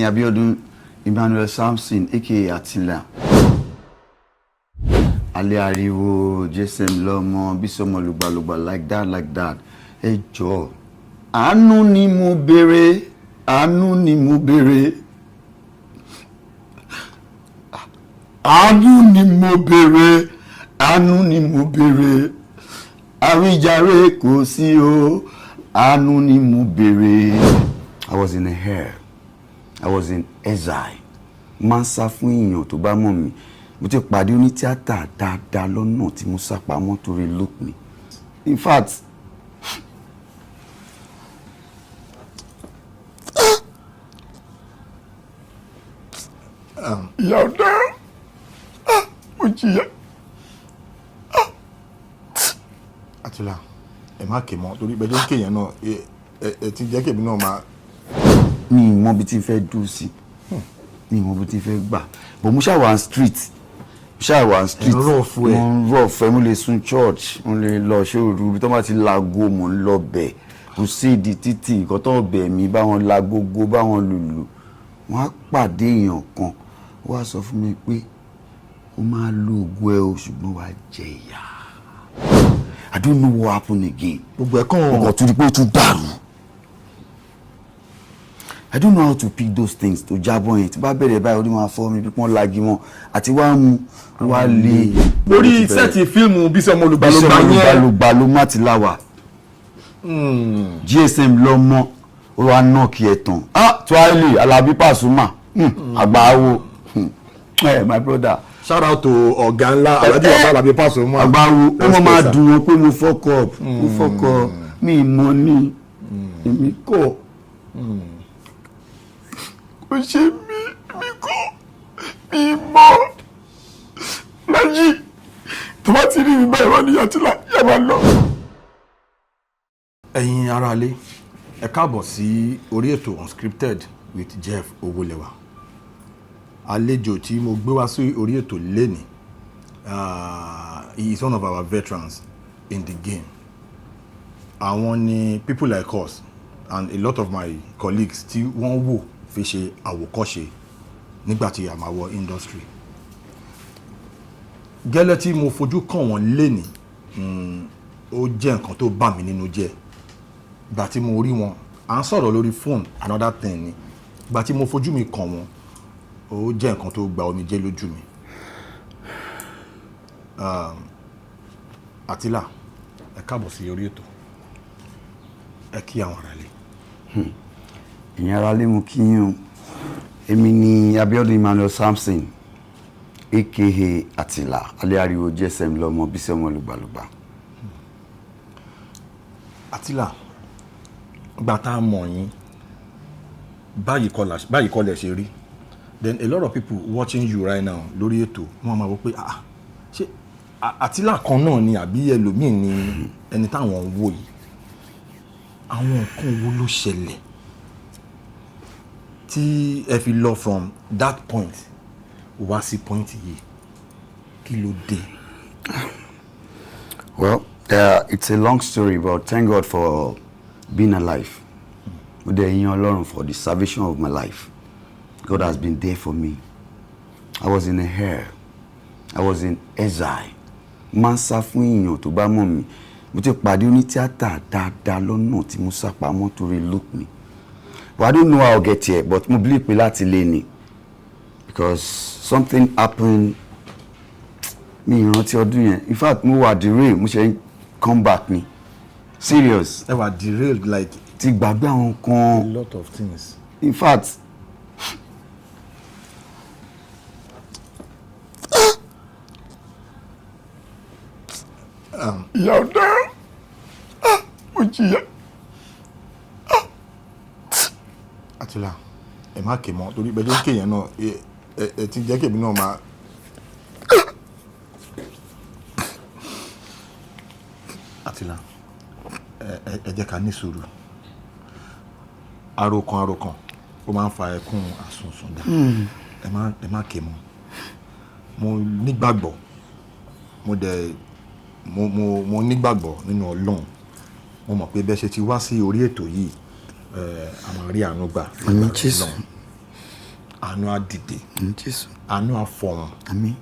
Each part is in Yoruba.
Abiodun Emmanuel Samson aka Atila. Ale ariwo JSM lọ́mọ Bísọ́mọ lùgbàlùgbà like that. Ẹ jọ̀ọ́. Àánú ni mo béèrè. Àánú ni mo béèrè. Àánú ni mo béèrè. Àánú ni mo béèrè. Àwíjàre kò sí o. Àánú ni mo béèrè. I was in a hair. I was in exile. Máa ń sá fún èèyàn tó bá mọ̀ mí. Mo ti pàdé oní tíátà dáadáa lọ́nà tí mo sá pamọ́ torí look mi. In fact, ìyá ọ̀dà mo jìyà. Atila, ẹ má ké mọ́ torí bẹ́ẹ̀ kéèyàn náà ẹ ti jẹ́ kèmí náà máa. Mi ì mọ bí tí fẹ́ dùn sí. Mi ì mọ bí tí fẹ́ gbà. Bọ̀ mo ṣáà wà street. Mo rọ̀ fẹ́ mo lè sun church, mo lè lọ ṣe òru bí tó bá ti lago mo ń lọ bẹ̀. Kò sí ìdí títì nǹkan tó bẹ̀ mí báwọn lagogo báwọn lùlù. Wọ́n á pàdé èèyàn kan. Ó wá sọ fún mi pé ó máa lo ògùn ẹ o ṣùgbọ́n wàá jẹ ìyà. I don't know what happened again. Gbogbo ẹ̀ kàn ọkọ̀ tó di pé ó tún dàrú. I don't know how to pick those things to jábọ̀ yẹn tí bá bẹ̀rẹ̀ báyìí orí máa fọ́ mi bí wọ́n lagi wọn àti wá mú wá lé. lórí sẹ́ẹ̀tì fíìmù Bísọ́mọ lùgbàlùgbà ló má ti láwà. GSM lọ́mọ ó wá náà kí ẹ tán. Tuwálé Alábí Pasuma àgbáwo my brother. Shout out to ọ̀gá ńlá Alábí Pasuma. àgbáwo ó máa dùn wọn pé mo fuck up mi ìmọ̀ ni èmi kọ̀. Ó ṣe mí kọ́ mi mọ́ Lájí tó bá ti rí mi báyìí wọ́n ní Atila yà máa lọ. Ẹ̀yin aráalé ẹ káàbọ̀ sí orí ètò Unscripted with Jeff Owólẹ́wà. Àlejò tí mo gbé wá sí orí ètò lénìí he is one of our veterans in the game. Àwọn ni people like us and a lot of my colleagues tí wọ́n wò fi ṣe àwòkọ́ṣe nígbàtí a máa wọ industry. Gẹ́lẹ́ tí mo fojú kàn wọ́n lénìí ó jẹ́ nǹkan tó bà mí nínú jẹ́. Ìgbà tí mo rí wọn à ń sọ̀rọ̀ lórí phone another thing ni. Ìgbà tí mo fojú mi kàn wọ́n ó jẹ́ nǹkan tó gba omijé lójú mi. Atila ẹ káàbọ̀ sí orí ètò ẹ kí àwọn aráalé. Ìyẹn aráalé mo kí yín o. Èmi ni Abiodun Emmanuel Samson aka Atila alẹ́ ariwo JSM lọ́mọ Bísọ́mọ lùgbàlùgbà. Atila gbà tá a mọ̀ yín báyìí kọ́ lẹ̀ ṣe rí. Then a lot of people watching you right now lórí ètò wọ́n máa wò pé ṣé Atila kan náà ni àbí ẹlòmíì ni ẹni táwọn ń wò yìí. Àwọn nǹkan wo ló ṣẹlẹ̀ tí ẹ fi lọ from that point wá sí point yìí kí ló dé? Well, it's a long story but thank God for being alive. Mo dẹ̀ yìn Ọlọ́run for the salvation of my life. God has been there for me. I was in a hair. I was in exile. Máa ń sá fún èèyàn tó bá mọ̀ mí. Mo ti pàdé oní tíátà dáadáa lọ́nà tí mo sá pamọ́ torí look mi. But I don't know how I'll get here, but mo believe pé láti lé ni. Because something happened. Mi ìrántí ọdún yẹn. In fact, mo wà derail, mo ṣe come back ni. Serious. Ẹ wà derailed like. Ti gbàgbé àwọn kan. A lot of things. In fact, ìyá ọ̀dà mo jìyà. Atila ẹ má ké mọ́ torí bẹ́ẹ̀ kéèyàn náà ẹ ti jẹ́ kèmí náà máa. Atila ẹ jẹ́ ká ní sùúrù. Àròkàn ó máa ń fa ẹkún àsunsùndà. Ẹ má ké mọ́. Mo nígbàgbọ́ mo nígbàgbọ́ nínú Ọlọ́run. Mo mọ̀ pé bẹ́ẹ̀ ṣe ti wá sí orí ètò yìí a máa rí àánú gbà. Àmín Jésù. àánú á dìde Jésù. àánú á fọ̀hún Àmín.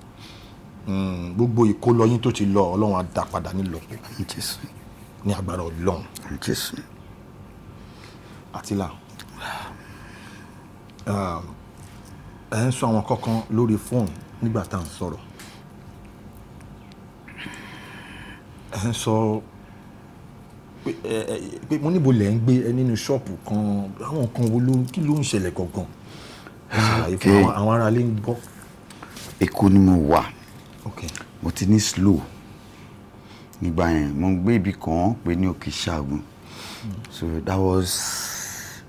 gbogbo ìkólọyín tó ti lọ Ọlọ́run á dá padà nílọ́po Jésù. ní agbára Ọlọ́run. Jésù. Àtìlà ẹ ń sọ àwọn kankan lórí fóònù nígbà tá à ń sọ̀rọ̀ ẹ ń sọ pé mo níbo lẹ̀ ń gbé ẹ nínú ṣọ́ọ̀pù kan àwọn kan wo ló kí ló ń ṣẹlẹ̀ gangan ẹ ṣàlàyé fún àwọn ará ilé ń gbọ́. Èkó ni mo wà. Okay. Mo ti ní slow nígbà yẹn mo ń gbé ibì kan pé ní Òkè Ṣàgùn. So that was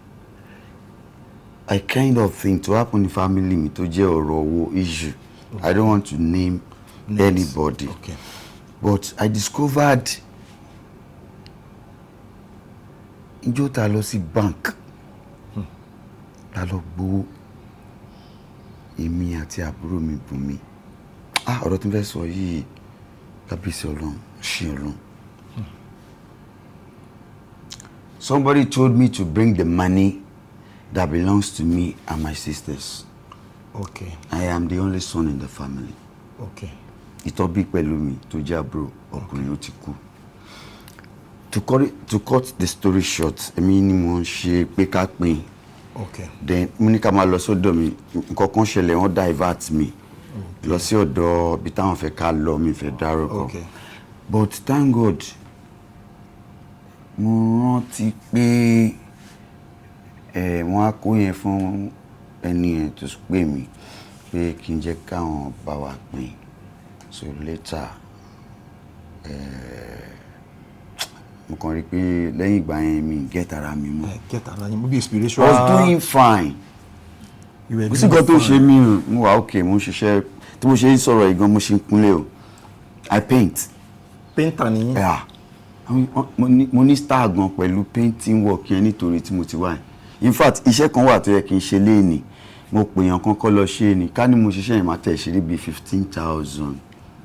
a kind of thing to happen in family mi tó jẹ́ ọ̀rọ̀ owó issue. Okay. I don't want to name anybody. Okay. But I discovered ijó ta lọ sí bank ta lọ gbowó èmi àti àbúrò mi Bùnmi. Ọ̀rọ̀ tí n fẹ́ sọ yìí kábíyèsí Ọlọ́run ṣe Ọlọ́run. Somebody told me to bring the money that belongs to me and my sisters. Okay. I am the only son in the family. Okay. Ìtọ́bí pẹ̀lú mi tó jẹ́ àbúrò ọkùnrin ó ti kú. To cut the story short, èmi ni mo ń ṣe pé ká pín. Okay. Then mo ní ká máa lọ sọ́dọ̀ mi nǹkan kan ṣẹlẹ̀ wọ́n divert mi lọ sí ọ̀dọ̀ bí táwọn fẹ́ ká lọ mi fẹ́ dárúkọ. Okay. But thank God mo rántí pé wọ́n á kó yẹn fún ẹni yẹn tó pè mí pé kí n jẹ́ káwọn bá wa pín. So later mo kàn rí i pé lẹ́yìn ìgbà yẹn mi get ara mi mọ́. Get ara yín mo bí spiritual. I was doing fine. Kò sí nǹkan tó ṣe mí o mo wà okay mo ń ṣiṣẹ́ tí mo ṣe ń sọ̀rọ̀ ìgan mo ṣe ń kúnlẹ̀ o. I paint. Painter ni yín. Yeah. Mo ní star gan pẹ̀lú painting work yẹn nítorí tí mo ti wà. In fact iṣẹ́ kan wà tó yẹ kí n ṣe léèní mo pèèyàn kan kọ́ lọ ṣe é ní ká ní mo ṣiṣẹ́ yẹn máa tẹ̀ ṣe bí 15,000.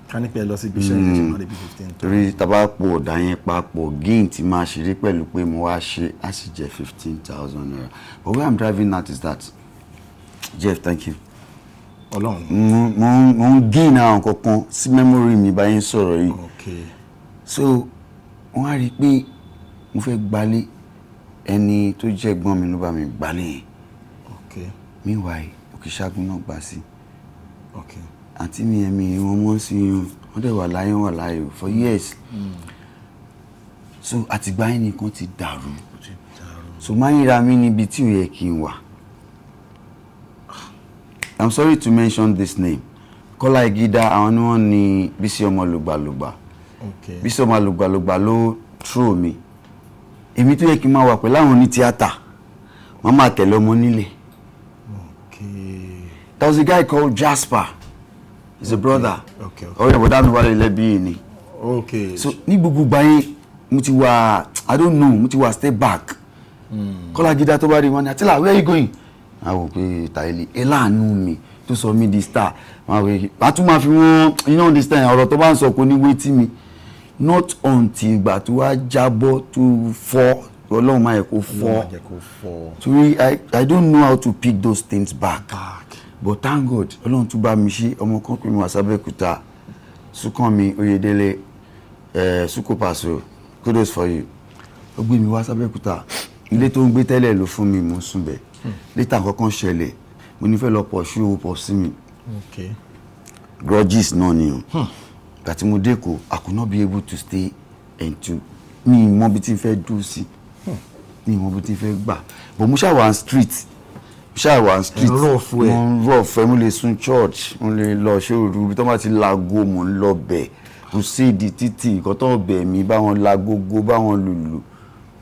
Ká ní pé ẹ lọ sí ibi iṣẹ́ yẹn ṣe máa lè bí 15,000. Torí tábà pò ọ̀dà yẹn papọ̀ gain tí máa ṣeré pẹ̀lú pé mo wá ṣe á sì jẹ́ 15,000 naira. But where I'm driving at is that Jeff, thank you. Ọlọ́run. Mo ń gain àwọn kankan sí memory mi báyìí ń sọ̀rọ̀ yìí. Okay. So wọ́n á rí i pé mo fẹ́ gbalé ẹni tó jẹ́ ẹ̀gbọ́n mi ló bá mi gbalé yẹn. Okay. Meanwhile Òkè Ṣàgùn náà gbà sí. Okay. Àǹtí mi ẹ̀mí wọn mọ́ sí wọ́n dẹ̀ wà láyé for years. So àtìgbà yẹn nìkan ti dàrú. So máa ń ra mi níbi tí ò yẹ kí n wà. I'm sorry to mention this name. Kọ́lá Ìgídá àwọn ni wọ́n ní Bísí ọmọ lùgbàlùgbà. Okay. Bísí ọmọ lùgbàlùgbà ló throw mi. Èmi tó yẹ kí n máa wà pẹ̀lú àwọn ní tíátà wọ́n máa tẹ̀lé ọmọ nílé. Okay. There was a guy called Jasper. He's a brother. Okay. Ọ̀rẹ́ ìbọ̀dá mi wà lẹ́lẹ́ bí yìí ni. Okay. So ní gbogbo ìgbà yẹn mo ti wà I don't know mo ti wà step back. Kọ́lá Ìgídá tó bá rí wọn ni Àtìlà where are you going? A wò pé Tàílì ẹ láàánú mi tó sọ mí di star. Màá tún máa fi wọ́n you know understand ọ̀rọ̀ tó bá ń sọ kò ní wé tí mi. Not until ìgbà tó wá jábọ́ tó fọ́ Ọlọ́run máa yẹ kó fọ́. Torí I don't know how to pick those things back. But thank God Ọlọ́run tún bá mi ṣe ọmọ kan pè mí wá sábẹ́kúta Súnkànmí Oyèdélé Súnkòpàṣọ kudos for you. Ó gbé mi wá sábẹ́kúta ilé tó ń gbé tẹ́lẹ̀ ló fún mi mo ń sùn bẹ̀. Létà kankan ṣẹlẹ̀ mo ní fẹ́ lọ pọ̀ ṣú owó pọ̀ sí mi. Okay. Grudges náà ni o. Ìgbà tí mo dé Èkó I could not be able to stay into mi mọ bí tí n fẹ́ dùn sí mi mọ bí tí n fẹ́ gbà but mo ṣáà wà street mo rọ̀ fẹ́ mo lè sun church mo lè lọ ṣe òru bí tó bá ti lago mo ń lọ bẹ̀ kò sí ìdí títì nǹkan tó bẹ̀ mí báwọn lagogo báwọn lùlù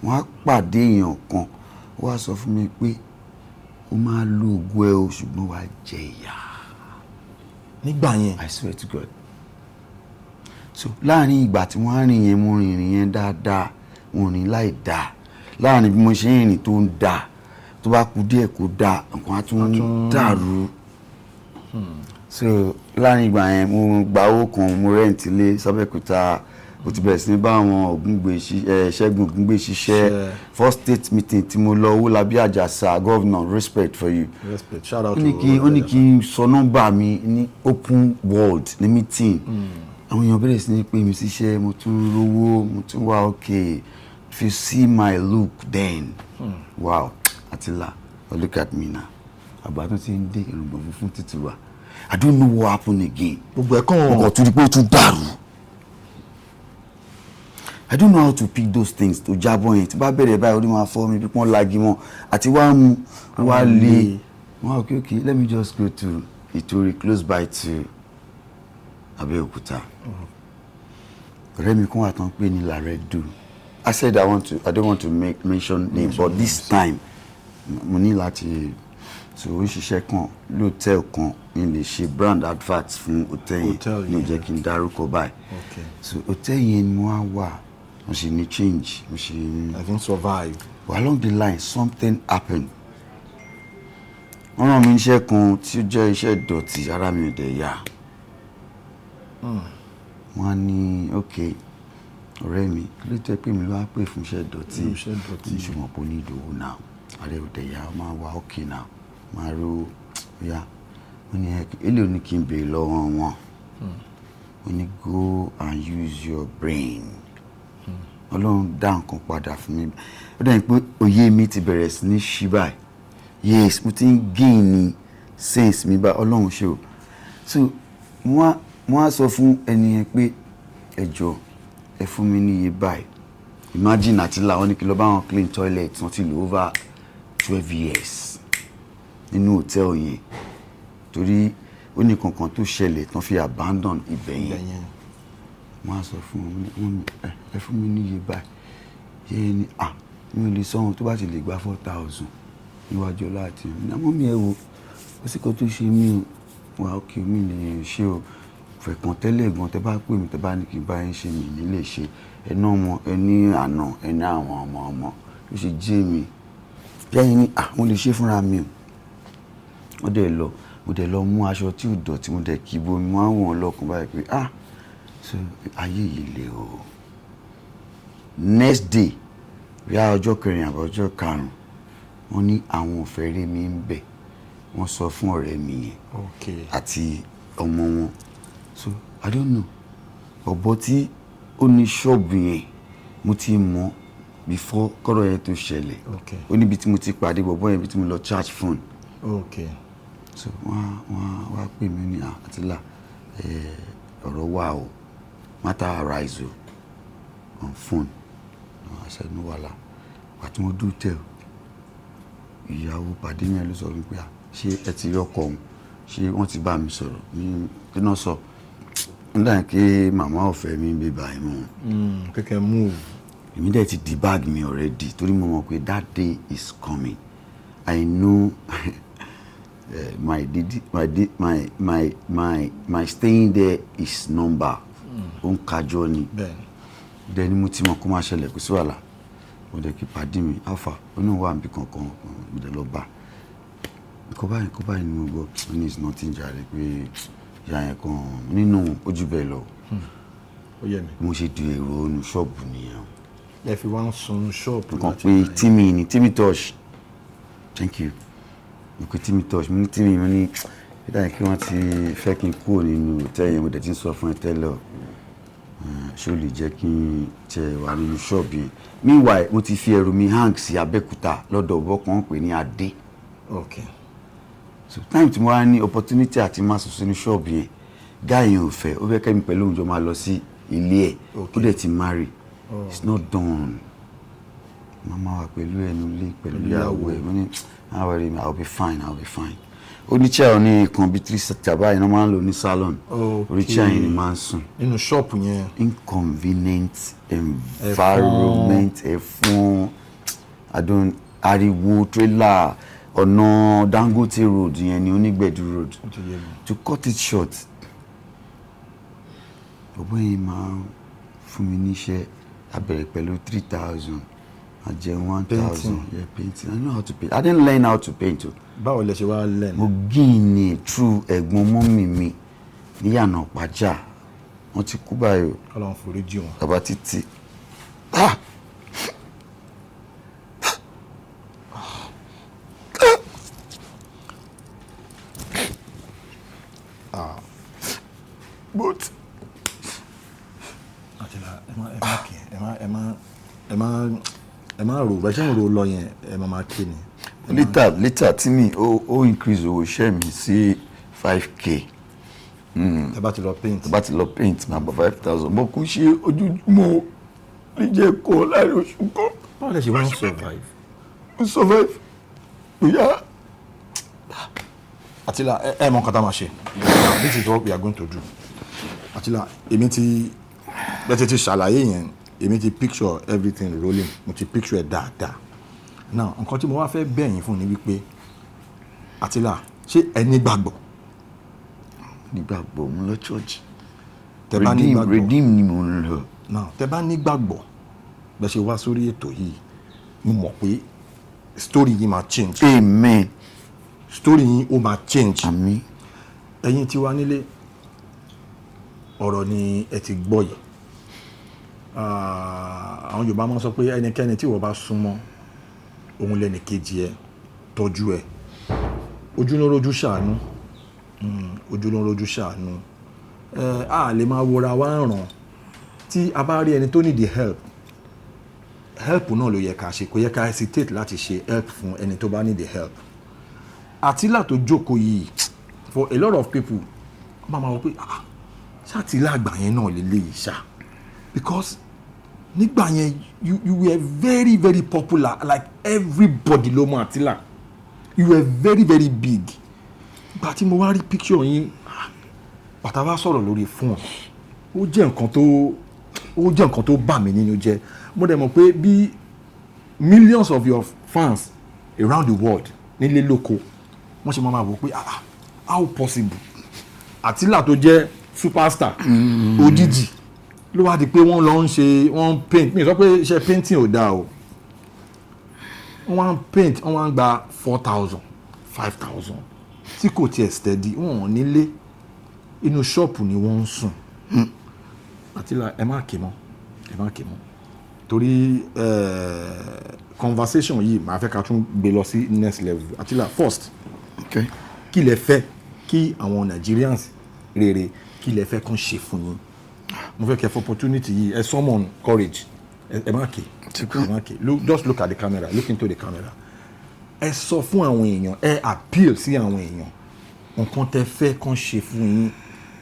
wọ́n á pàdé èèyàn kan ó wá sọ fún mi pé ó máa lo ògùn ẹ o ṣùgbọ́n wàá jẹ ìyà. Nígbà yẹn. I swear to God. So láàrin ìgbà tí wọ́n á rìn yẹn mo rìnrìn yẹn dáadáa mo rìn láì dáa láàrin bí mo ṣe ń rìn tó ń dáa tó bá kú díẹ̀ kó dáa nǹkan á tún dàrú. So láàrin ìgbà yẹn mo gba owó kan mo rẹ́ǹtì lé sábẹ́kúta ó ti bẹ̀rẹ̀ sí ní bá àwọn Ṣẹ́gun Ògúngbè ṣiṣẹ́ first state meeting tí mo lọ Owólabí Àjàsà governor respect for you. Respect, shout out to ó ní kí n sọ nọ́mbà mi ní open world ní meeting. Àwọn èèyàn bẹ̀rẹ̀ sí ní pè mí síṣẹ́, mo tún rówó, mo tún wá okay. If you see my look then, wow, Atila, but look at me now. Àgbà tó ti ń dé irùngbọ̀n funfun títí wà. I don't know what happened again. Gbogbo ẹ̀kan ọkọ̀ tún di pé ó tún dàrú. I don't know how to pick those things tó jábọ̀ yẹn tí bá bẹ̀rẹ̀ báyìí orí máa fọ́ mi bí wọ́n lagi mọ́ àti wá mú wá lé wọ́n okay let me just go to Ìtòrí close by to Abẹ́òkúta. Ọ̀rẹ́ mi kún wà tán pé ní Laredo. I said I don't want to mention name but this time mo ní láti so ó ṣiṣẹ́ kan lóòtẹ́ẹ̀lì kan ní lè ṣe brand advert fún hòtẹ́ẹ̀lì yẹn ní ò jẹ́ kí n dárúkọ báyìí. So hòtẹ́ẹ̀lì yẹn ni wọ́n á wà mo ṣe ní change mo ṣe ní. I think survive. But along the line something happened. wọ́n rán mi iṣẹ́ kan tí ó jẹ́ iṣẹ́ ìdọ̀tí ara mi ò dẹ̀ yá. wọ́n á ní okay ọ̀rẹ́ mi kí ló tẹ́ pé mi ló wá pè fún iṣẹ́ ìdọ̀tí ṣùgbọ́n kò ní ìdòwò náà ààrẹ ò dẹ̀ yá máa wá okay náà máa ro ya wọ́n ní èlé ò ní kí n béèrè lọ́wọ́ wọn wọ́n ní go and use your brain. Ọlọ́run dá nǹkan padà fún mi ó dẹ̀ pé òye mi ti bẹ̀rẹ̀ sí ní ṣí báyìí yes mo ti ń gain ní sense mi báyìí Ọlọ́run ṣe o so wọ́n á sọ fún ẹni yẹn pé ẹ jọ̀ọ́ ẹ fún mi ní iye báyìí imagine Àtìlà wọ́n ní kí lọ bá wọn clean toilet wọ́n ti lò over 12 years nínú hòtẹ́ẹ̀lì yẹn torí ó ní kankan tó ṣẹlẹ̀ tán fi abandon ibẹ̀ yẹn wọ́n á sọ fún wọn ẹ fún mi ní iye báyìí yẹ ni mi ò lè sọ ohun tó bá ti lè gba 4,000 níwájú ọlá àti ìmọ̀ mi ẹ wo ó sì kó tó ṣe mí o wà ókè mi lè ṣe o fẹ̀kàn tẹ́lẹ̀ gan tẹ́ bá pè mí tẹ́ bá ní kí n bá yín ṣe mí ní lè ṣe ẹná ọmọ ẹni àná ẹni àwọn ọmọ ló ṣe jẹ́ mi yẹ́yìn ni mo lè ṣe fúnra mi o mo dẹ̀ lọ mú aṣọ tí ò dọ̀tí mo dẹ̀ kí bomi wọ́n á wọ̀n lọ́kùn báyìí pé so ayé yìí le o next day rí ọjọ́ kẹrin àbọ̀ ọjọ́ karùn-ún wọ́n ní àwọn òfẹ́ rí mi ń bẹ̀ wọ́n sọ fún ọ̀rẹ́ mi yẹn àti ọmọ wọn so I don't know ọ̀bọ tí ó ní ṣọ́ọ̀bù yẹn mo ti mọ̀ before kọ́rọ̀ yẹn tó ṣẹlẹ̀ ó níbi tí mo ti pàdé bọ̀bọ́ yẹn bí tí mo lọ charge phone so wọ́n wá pè mí ní Àtìlà ọ̀rọ̀ wà o matter arise on phone I said no wàhálà àti mo dùn tẹ̀ ìyàwó pàdé mi ló sọ wípé ṣé ẹ ti rí ọkọ òun ṣé wọ́n ti bá mi sọ̀rọ̀ ní kí náà sọ nígbà kí màmá ọ̀fẹ́ mi bí báyìí mọ́ kẹ́kẹ́ move èmi dẹ̀ ti di bag mi already torí mo mọ̀ pé that day is coming I know my staying there is number ó ń kájọ ni dẹ̀ ni mo ti mọ̀ kó máa ṣẹlẹ̀ kó sí wàhálà mo dẹ̀ kí pàdé mi alpha oníwà níbi kankan mo dẹ̀ lọ bá kó báyìí ni mo gbọ́ ní is nothing jàre pé ìyá yẹn kan nínú ojú bẹ́ẹ̀ lọ mo ṣe di èrò onú ṣọ́ọ̀bù nìyẹn. ẹ fi wá ń sun ṣọ́ọ̀bù kan pé Timi touch thank you mo pe Timi touch mo ní Timi mo ní ìdá kí wọ́n ti fẹ́ kí n kúrò nínú hòtẹ́ẹ̀lì mo dẹ̀ ti ń sọ fún ẹ tẹ́lẹ̀ ṣé o lè jẹ́ kí n tẹ wà nínú ṣọ́ọ̀bù yẹn meanwhile mo ti fi ẹrù mi hang sí Abẹ́òkúta lọ́dọ̀ ọ̀bọ kan pè ní Adé. So time tí mo wá ní opportunity àti máa sọ sínú ṣọ́ọ̀bù yẹn guy yẹn ò fẹ́ ó fẹ́ kẹ́mi pẹ̀lú òun jọ máa lọ sí ilé ẹ̀ ó dẹ̀ ti marry it's not done mama wa pẹ̀lú ẹnu ilé pẹ̀lú ìyàwó ẹ̀ mo ní I'll be fine oníṣẹ́ ò ní nǹkan bíi 3 sector báyìí náà máa ń lò ní salon oríṣẹ́ yẹn ni máa ń sùn nínú ṣọ́ọ̀pù yẹn inconvenient environment ẹ̀fọn ariwo trailer ọ̀nà Dangote road yẹn ni Onígbẹ̀dú road to cut it short ọ̀bọ̀n yìí máa fún mi níṣẹ́ abẹ̀rẹ̀ pẹ̀lú 3,000 àjẹ́ 1,000 yeah painting I know how to paint I didn't learn how to paint o. báwo lẹ ṣe wá learn. mo gain ni through ẹ̀gbọ́n mọ́mì mi níyànà pàjá wọ́n ti kú báyìí o. Ọlọ́run foríjì wọn. Bàbá Títí. But Àtìlá ẹ má rò bẹ́ẹ̀ ṣe ń ro lọ yẹn ẹ máa ké ni. later tí mi ó increase owó iṣẹ́ mi sí 5k. Tẹ́ bá ti lọ paint. Tẹ́ bá ti lọ paint máa gba 5,000 bó kú ṣe ojoojúmọ́ lè jẹ́ kọ́ láàrin oṣù kan. Báwo lẹ ṣe wá ń survive? Survive bóyá. Àtìlá ẹ mọ nǹkan tá a máa ṣe. This is what we are going to do. Àtìlá èmi ti bẹ́ẹ̀ ti ṣàlàyé yẹn èmi ti picture everything rolling mo ti picture ẹ̀ dáadáa. Now nǹkan tí mo wá fẹ́ bẹ̀yìn fún ni wípé Àtìlá ṣé ẹ nígbàgbọ́? Nígbàgbọ́ mo lọ church. Tẹ́ bá nígbàgbọ́ redeem ni mo ń lọ. Now tẹ́ bá nígbàgbọ́ bẹ́ẹ̀ ṣe wá sórí ètò yìí mo mọ̀ pé story yìí máa change. Amen. Story yìí ó máa change. Àmín. Ẹ̀yin tí wà nílé ọ̀rọ̀ ni ẹ ti gbọ́ yìí. Àwọn Yorùbá máa ń sọ pé ẹnikẹ́ni tí wọ́n bá súnmọ́ òun lẹ́ni kejì ẹ tọ́jú ẹ. Ojú ló rojú ṣàánú. Ojú ló rojú ṣàánú. A lè máa wora wá ràn tí a bá rí ẹni tó need the help náà ló yẹ ká ṣe kò yẹ ká hesitate láti ṣe help fún ẹni tó bá need the help. Àtìlá tó jókòó yìí for a lot of people máa wọ pé ṣàtìlá àgbà yẹn náà lélẹ́yìí ṣá because nígbà yẹn you were very very popular like everybody ló mọ̀ Àtìlá you were very very big. Ìgbà tí mo wá rí picture yín bàtà wá sọ̀rọ̀ lórí fóònù ó jẹ́ nǹkan tó bà mí nínú jẹ́. Mo dẹ̀ mọ̀ pé bí millions of your fans around the world nílé lóko wọ́n ṣe máa wò pé how possible Àtìlá tó jẹ́ superstar òjijì ló wá di pé wọ́n paint mi sọ pé iṣẹ́ painting ò dáa o wọ́n paint wọ́n gba 4,000 5,000 tí kò tiẹ̀ steady wọ́n nílé inú ṣọ́ọ̀pù ni wọ́n ń sùn. Àtìlá ẹ má ké mọ́ torí conversation yìí màá fẹ́ ká tún gbé lọ sí next level. Àtìlá first kí lẹ fẹ́ kí àwọn Nigerians rere kí lẹ fẹ́ kàn ṣe fún yín? Mo fẹ́ kẹ́ for opportunity yìí ẹ summon courage ẹ má ké just look at the camera look into the camera ẹ sọ fún àwọn èèyàn ẹ appeal sí àwọn èèyàn nǹkan tẹ́ fẹ́ kàn ṣe fún yín.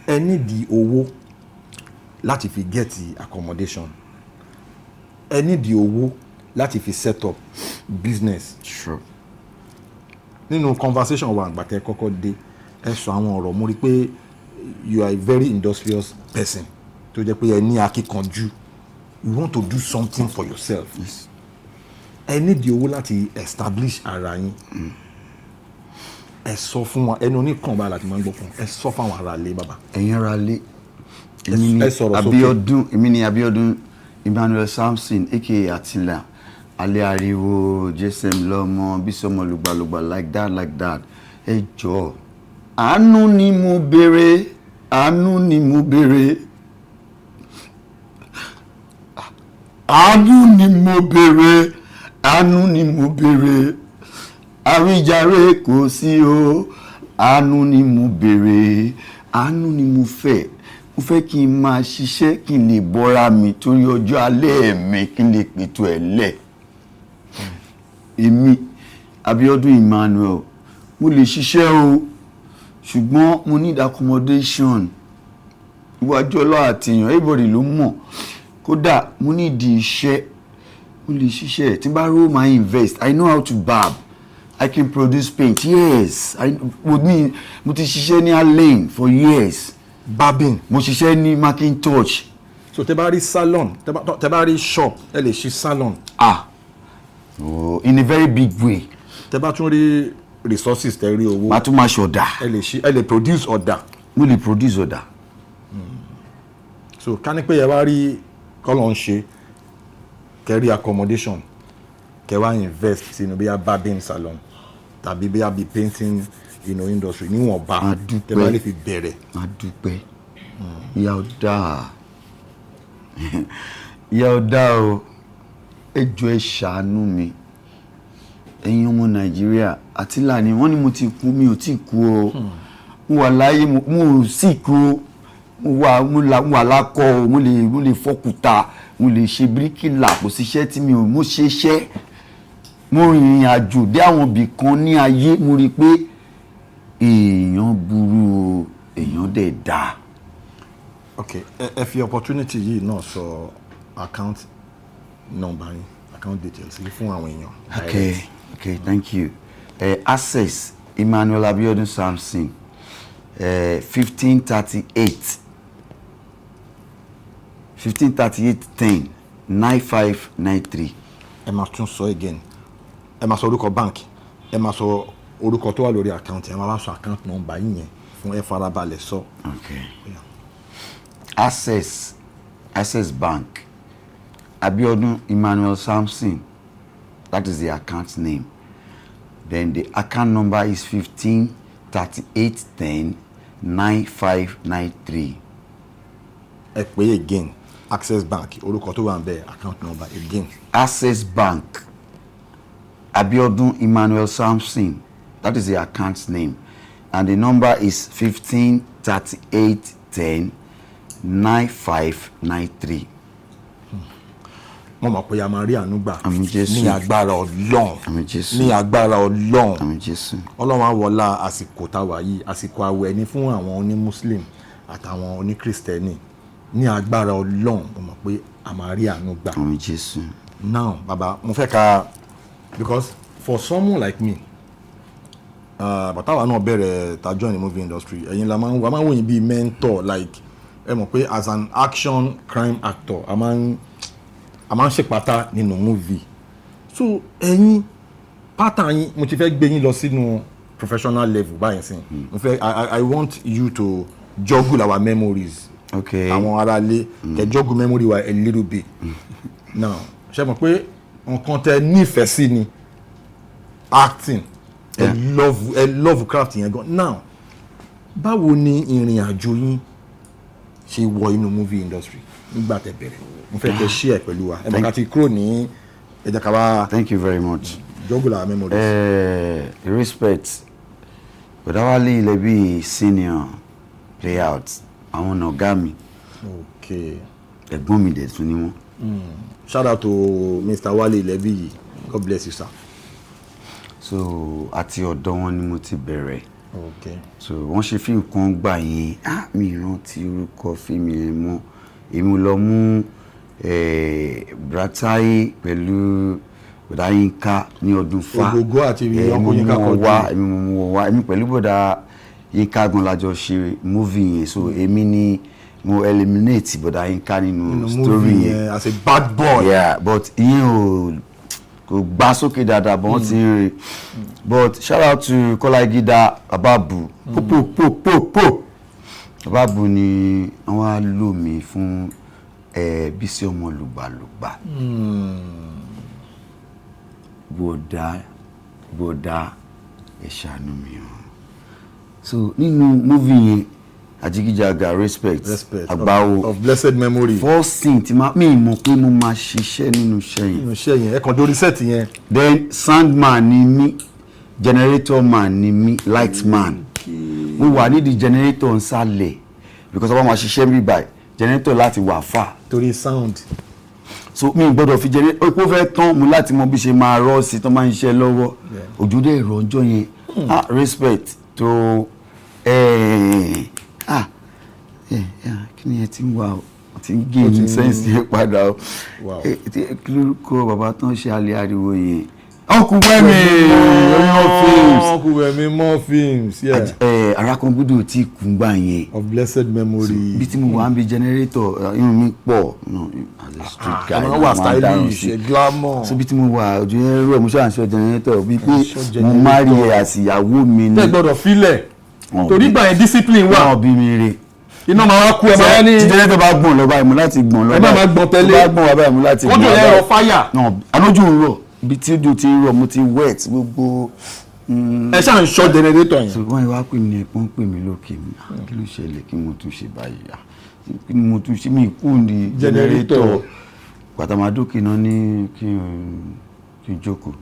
Ẹ nídìí owó láti fi get accommodation ẹ nídìí owó láti fi set up business. Sure. Nínú conversation wa àgbà tẹ́ kọ́kọ́ dé ẹ sọ àwọn ọ̀rọ̀ mo rí pé you are a very industrious person tó jẹ́ pé ẹ ní akíkanjú you want to do something for yourself. Yes. Ẹ nídìí owó láti establish ara yín. Ẹ sọ fún wa ẹni oníkànbá láti máa ń gbọ́ fún ẹ sọ fún àwọn ará ilé bàbá. Ẹ̀yin ará ilé èmi ni Abíọ́dún Emmanuel Samson aka Àtìlá alẹ́ ariwo JSM lọ́mọ bísọ́mọ lùgbàlùgbà like that ẹ jọ̀ọ́ àánú ni mo béèrè àánú ni mo béèrè àwíjàre kò sí o àánú ni mo béèrè àánú ni mo fẹ́ kí n máa ṣiṣẹ́ kí n lè bọ́ra mi torí ọjọ́ alẹ́ mi kí n lè pètò ẹ̀ lẹ̀. Èmi Abíọ́dún Emmanuel mo lè ṣiṣẹ́ o ṣùgbọ́n mo need accommodation iwájú ọlọ́ àtìyàn everybody ló mọ̀ kódà mo need iṣẹ́ mo lè ṣiṣẹ́ tí bá rówó máa invest I know how to barb I can produce paint yes mo ti ṣiṣẹ́ ní Allen for years. Barbing mo ṣiṣẹ́ ní Macintosh. So tẹ́ bá rí salon tẹ́ bá rí shop ẹ lè ṣí salon. In a very big way. Tẹ́ bá tún rí resources tẹ́ rí owó. Màá tún máa ṣọ̀dà. ẹ lè produce ọ̀dà. mo lè produce ọ̀dà. So ká ní pé ẹ wá rí kọ́lọ̀ ń ṣe kẹ́ rí accommodation kẹ́ wá invest sínú bí i barbing salon tàbí bí i painting industry níwọ̀nba tẹ́ bá lè fi bẹ̀rẹ̀. Máa dúpẹ́. ìyà ò dáa ìyà ò dáa o ẹ jọ̀ọ́ ẹ ṣàánú mi ẹ̀yin ọmọ Nàìjíríà àti Ìlàní wọ́n ní mo ti kú mi ò tí kú o mo wà láyé mo ò sì kú o mo wà lákọ̀ o mo lè fọ́kùtà mo lè ṣe bíríkìlà kò síṣẹ́ tí mi ò mo ṣe iṣẹ́ mo rìnrìn àjò dé àwọn ibì kan ní ayé mo rí i pé èèyàn burú o èèyàn dẹ̀ dáa. ok ẹ fi opportunity yìí náà sọ account number yín account details yìí fún àwọn èèyàn. Okay, thank you. Access Emmanuel Abiodun Samson 1538 10 9593. ẹ máa tún sọ again ẹ máa sọ orúkọ bank ẹ máa sọ orúkọ tó wà lórí account ẹ máa wá sọ account number yín yẹn fún ẹ farabalẹ̀ sọ. Okay. Yeah. Access Bank Abiodun Emmanuel Samson, that is the account name. Then the account number is 153810 9593. ẹ pè again Access Bank orúkọ tó wà ń bẹ account number again. Access Bank Abiodun Emmanuel Samson, that is the account name, and the number is 153810 9593. mo mọ̀ pé a máa rí àánú gbà Àmín Jésù. ní agbára Ọlọ́run Àmín Jésù. ní agbára Ọlọ́run Àmín Jésù. Ọlọ́run á wọlá àsìkò táwa yìí àsìkò àwẹ̀ ni fún àwọn oní Muslim àtàwọn oní Kristẹni ní agbára Ọlọ́run mo mọ̀ pé a máa rí àánú gbà. Àmín Jésù. Now baba mo fẹ́ ka because for someone like me bàtàwà náà bẹ̀rẹ̀ ta join the movie industry ẹ̀yin la máa ń wò yín bíi mentor like ẹ mọ̀ pé as an action crime actor a máa ń ṣèpátá nínú movie so ẹ̀yin pátá yín mo ti fẹ́ gbé yín lọ sínú professional level báyìí sìn mo fẹ́ I want you to juggle our memories. Okay. àwọn aráalé kẹ́ juggle memory wa a little bit. Now ṣe mọ̀ pé nǹkan tẹ́ nífẹ̀ẹ́ sí ni acting ẹ love craft yẹn gan. Now báwo ni ìrìn àjò yín ṣe wọ inú movie industry nígbà tẹ́ bẹ̀rẹ̀ mo fẹ́ kẹ́ share pẹ̀lú wa ẹ mọ̀ ká ti kúrò ní ẹ̀jẹ̀ ká wá. Thank you very much. Juggle our memories. Respect Bọ̀dáwálé ilẹ̀ bíi senior playout àwọn ọ̀gá mi. Okay. Ẹ̀gbọ́n mi dẹ̀ tún ni wọ́n. Shout out to Mr. Wale Ilebiyi. God bless you, sir. So àti ọ̀dọ̀ wọn ni mo ti bẹ̀rẹ̀. Okay. So wọ́n ṣe fíìmù kan gbà yẹn mi rántí orúkọ fíìmù yẹn mọ́ èmi lọ mú Bratai pẹ̀lú bọ̀dá Yínká ní ọdún fa Ògógó àti ọkọ̀ Yínká kan wá èmi mo wá èmi pẹ̀lú bọ̀dá Yínká gan lájọ ṣe movie yẹn so èmi ni mo eliminate bọ̀dá Yínká nínú story yẹn as a bad boy. Yeah, but ìyẹn kò gbá sókè dáadáa but wọ́n ti ń rí but shout out to Kọ́lá Igida Ababu po Ababu ni wọ́n á lò mí fún Bísí ọmọ lùgbàlùgbà bọ̀dá ẹ ṣàánú mi o so nínú movie yẹn Ajigijaga respect Agbawo of blessed memory. first thing ti mi mọ̀ pé mo máa ṣiṣẹ́ nínú iṣẹ́ yẹn ẹ kàn dórí set yẹn. Then soundman ni mí generator man ni mí light man mo wà nídìí generator nsàlẹ̀ because ọba máa ṣiṣẹ́ mi báyìí generator láti wà fà torí sound. so mi gbọ́dọ̀ fi generator ó fẹ́ tán mo láti mọ bí ṣe máa rọ́ sí tó máa ń ṣiṣẹ́ lọ́wọ́ òjò dé ìrọ̀ ọjọ́ yẹn respect to kí ni ẹ ti ń wá o ti ń gé ní sẹ́ǹsì yẹn padà o kí lórúkọ bàbá tán ṣe alẹ́ ariwo yẹn Uncle Wemi more films Arakungudu tí kùngbà yẹn of blessed memory bí tí mo wà ń bi generator irun mi pọ̀ as a street guy ọmọ wa stylish glamour so bí tí mo wà ojú yẹn rẹ̀ mo ṣe à ń ṣe generator bí pé mo marry ẹ̀ àsìyàwó mi ni tẹ́ gbọ́dọ̀ filẹ̀ torí gbà yẹn discipline wà náà bí mi rè iná máa wá kú ẹ máa ní. tí generator bá gbọ̀n lọ báyìí mo láti gbọ̀n lọ báyìí ẹ máa gbọ̀n tẹ́lẹ̀ bá gbọ̀n wá báyìí mo láti gbọ̀n wọ́n jò yẹn rọ fáyà. anójú ń rọ̀ bí tí ojú ti ń rọ̀ mo ti wet gbogbo ẹ ṣáà ń ṣọ́ generator yẹn. ṣùgbọ́n ìwà pè mí ẹ̀pọ́n pè mí lókè mi kí ló ṣẹlẹ̀ kí mo tún ṣe báyìí kí mo tún ṣe mí kú ní generator pàtàmádókè náà ní kí n jókòó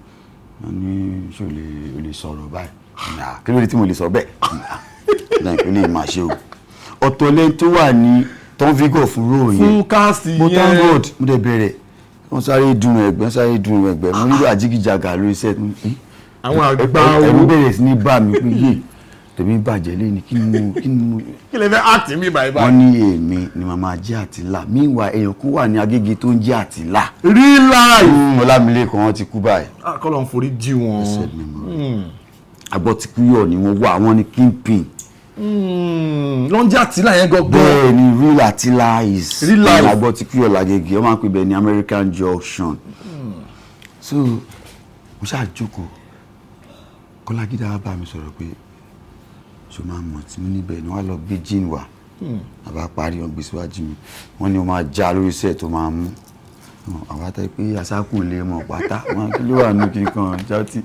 náà ní ṣe ò lè sọ̀rọ̀ báyìí kí ló dé tí mo lè sọ bẹ́ẹ̀ náà kí lè máa ṣe o ọ̀tọ̀ lẹ́yìn tó wà ní tán fígọ̀ fún róò yẹn fún káàsì yẹn mo tán road mo dẹ̀ bẹ̀rẹ̀ wọ́n sáré dùn ẹ̀gbẹ́ mo nílò àjíkìjàgà lórí set àwọn àgbà owó ẹ̀rù bẹ̀rẹ̀ sí ní bá mi pé yé tèmi bàjẹ́ lé ní kí ni kí lè fẹ́ àtì mi báyìí. wọ́n ní èmi ni màmá jẹ́ Àtìlà míwà èèyàn kún wà ní Agége tó ń jẹ́ Àtìlà. real life. Ọlámilékan wọn ti kú báyìí. kọ́lọ̀ ń forí jí wọn. àgbọ̀ tí kú yọ̀ ni wọ́n wà wọ́n ní kingpin. ló ń jẹ́ Àtìlà yẹn gbọ́gbọ́. bẹ́ẹ̀ ni real Àtìlà is real life. àgbọ̀ tí kú yọ̀ l'Agége wọ́n máa ń pè bẹ́ẹ̀ ní American Junction. so mo ṣáà jókòó Kọ́lágídá wá bá mi sọ̀rọ̀ pé ṣo máa mọ̀ tí mo níbẹ̀ ni wọ́n lọ gbé gin wá àbá parí wọn gbé síwájú mi wọ́n ní wọ́n máa já lórí iṣẹ́ tó máa mú àwọn àtàrí pé àṣàkùn lè mọ̀ pátá wọn kí ló wà ní kíkan játí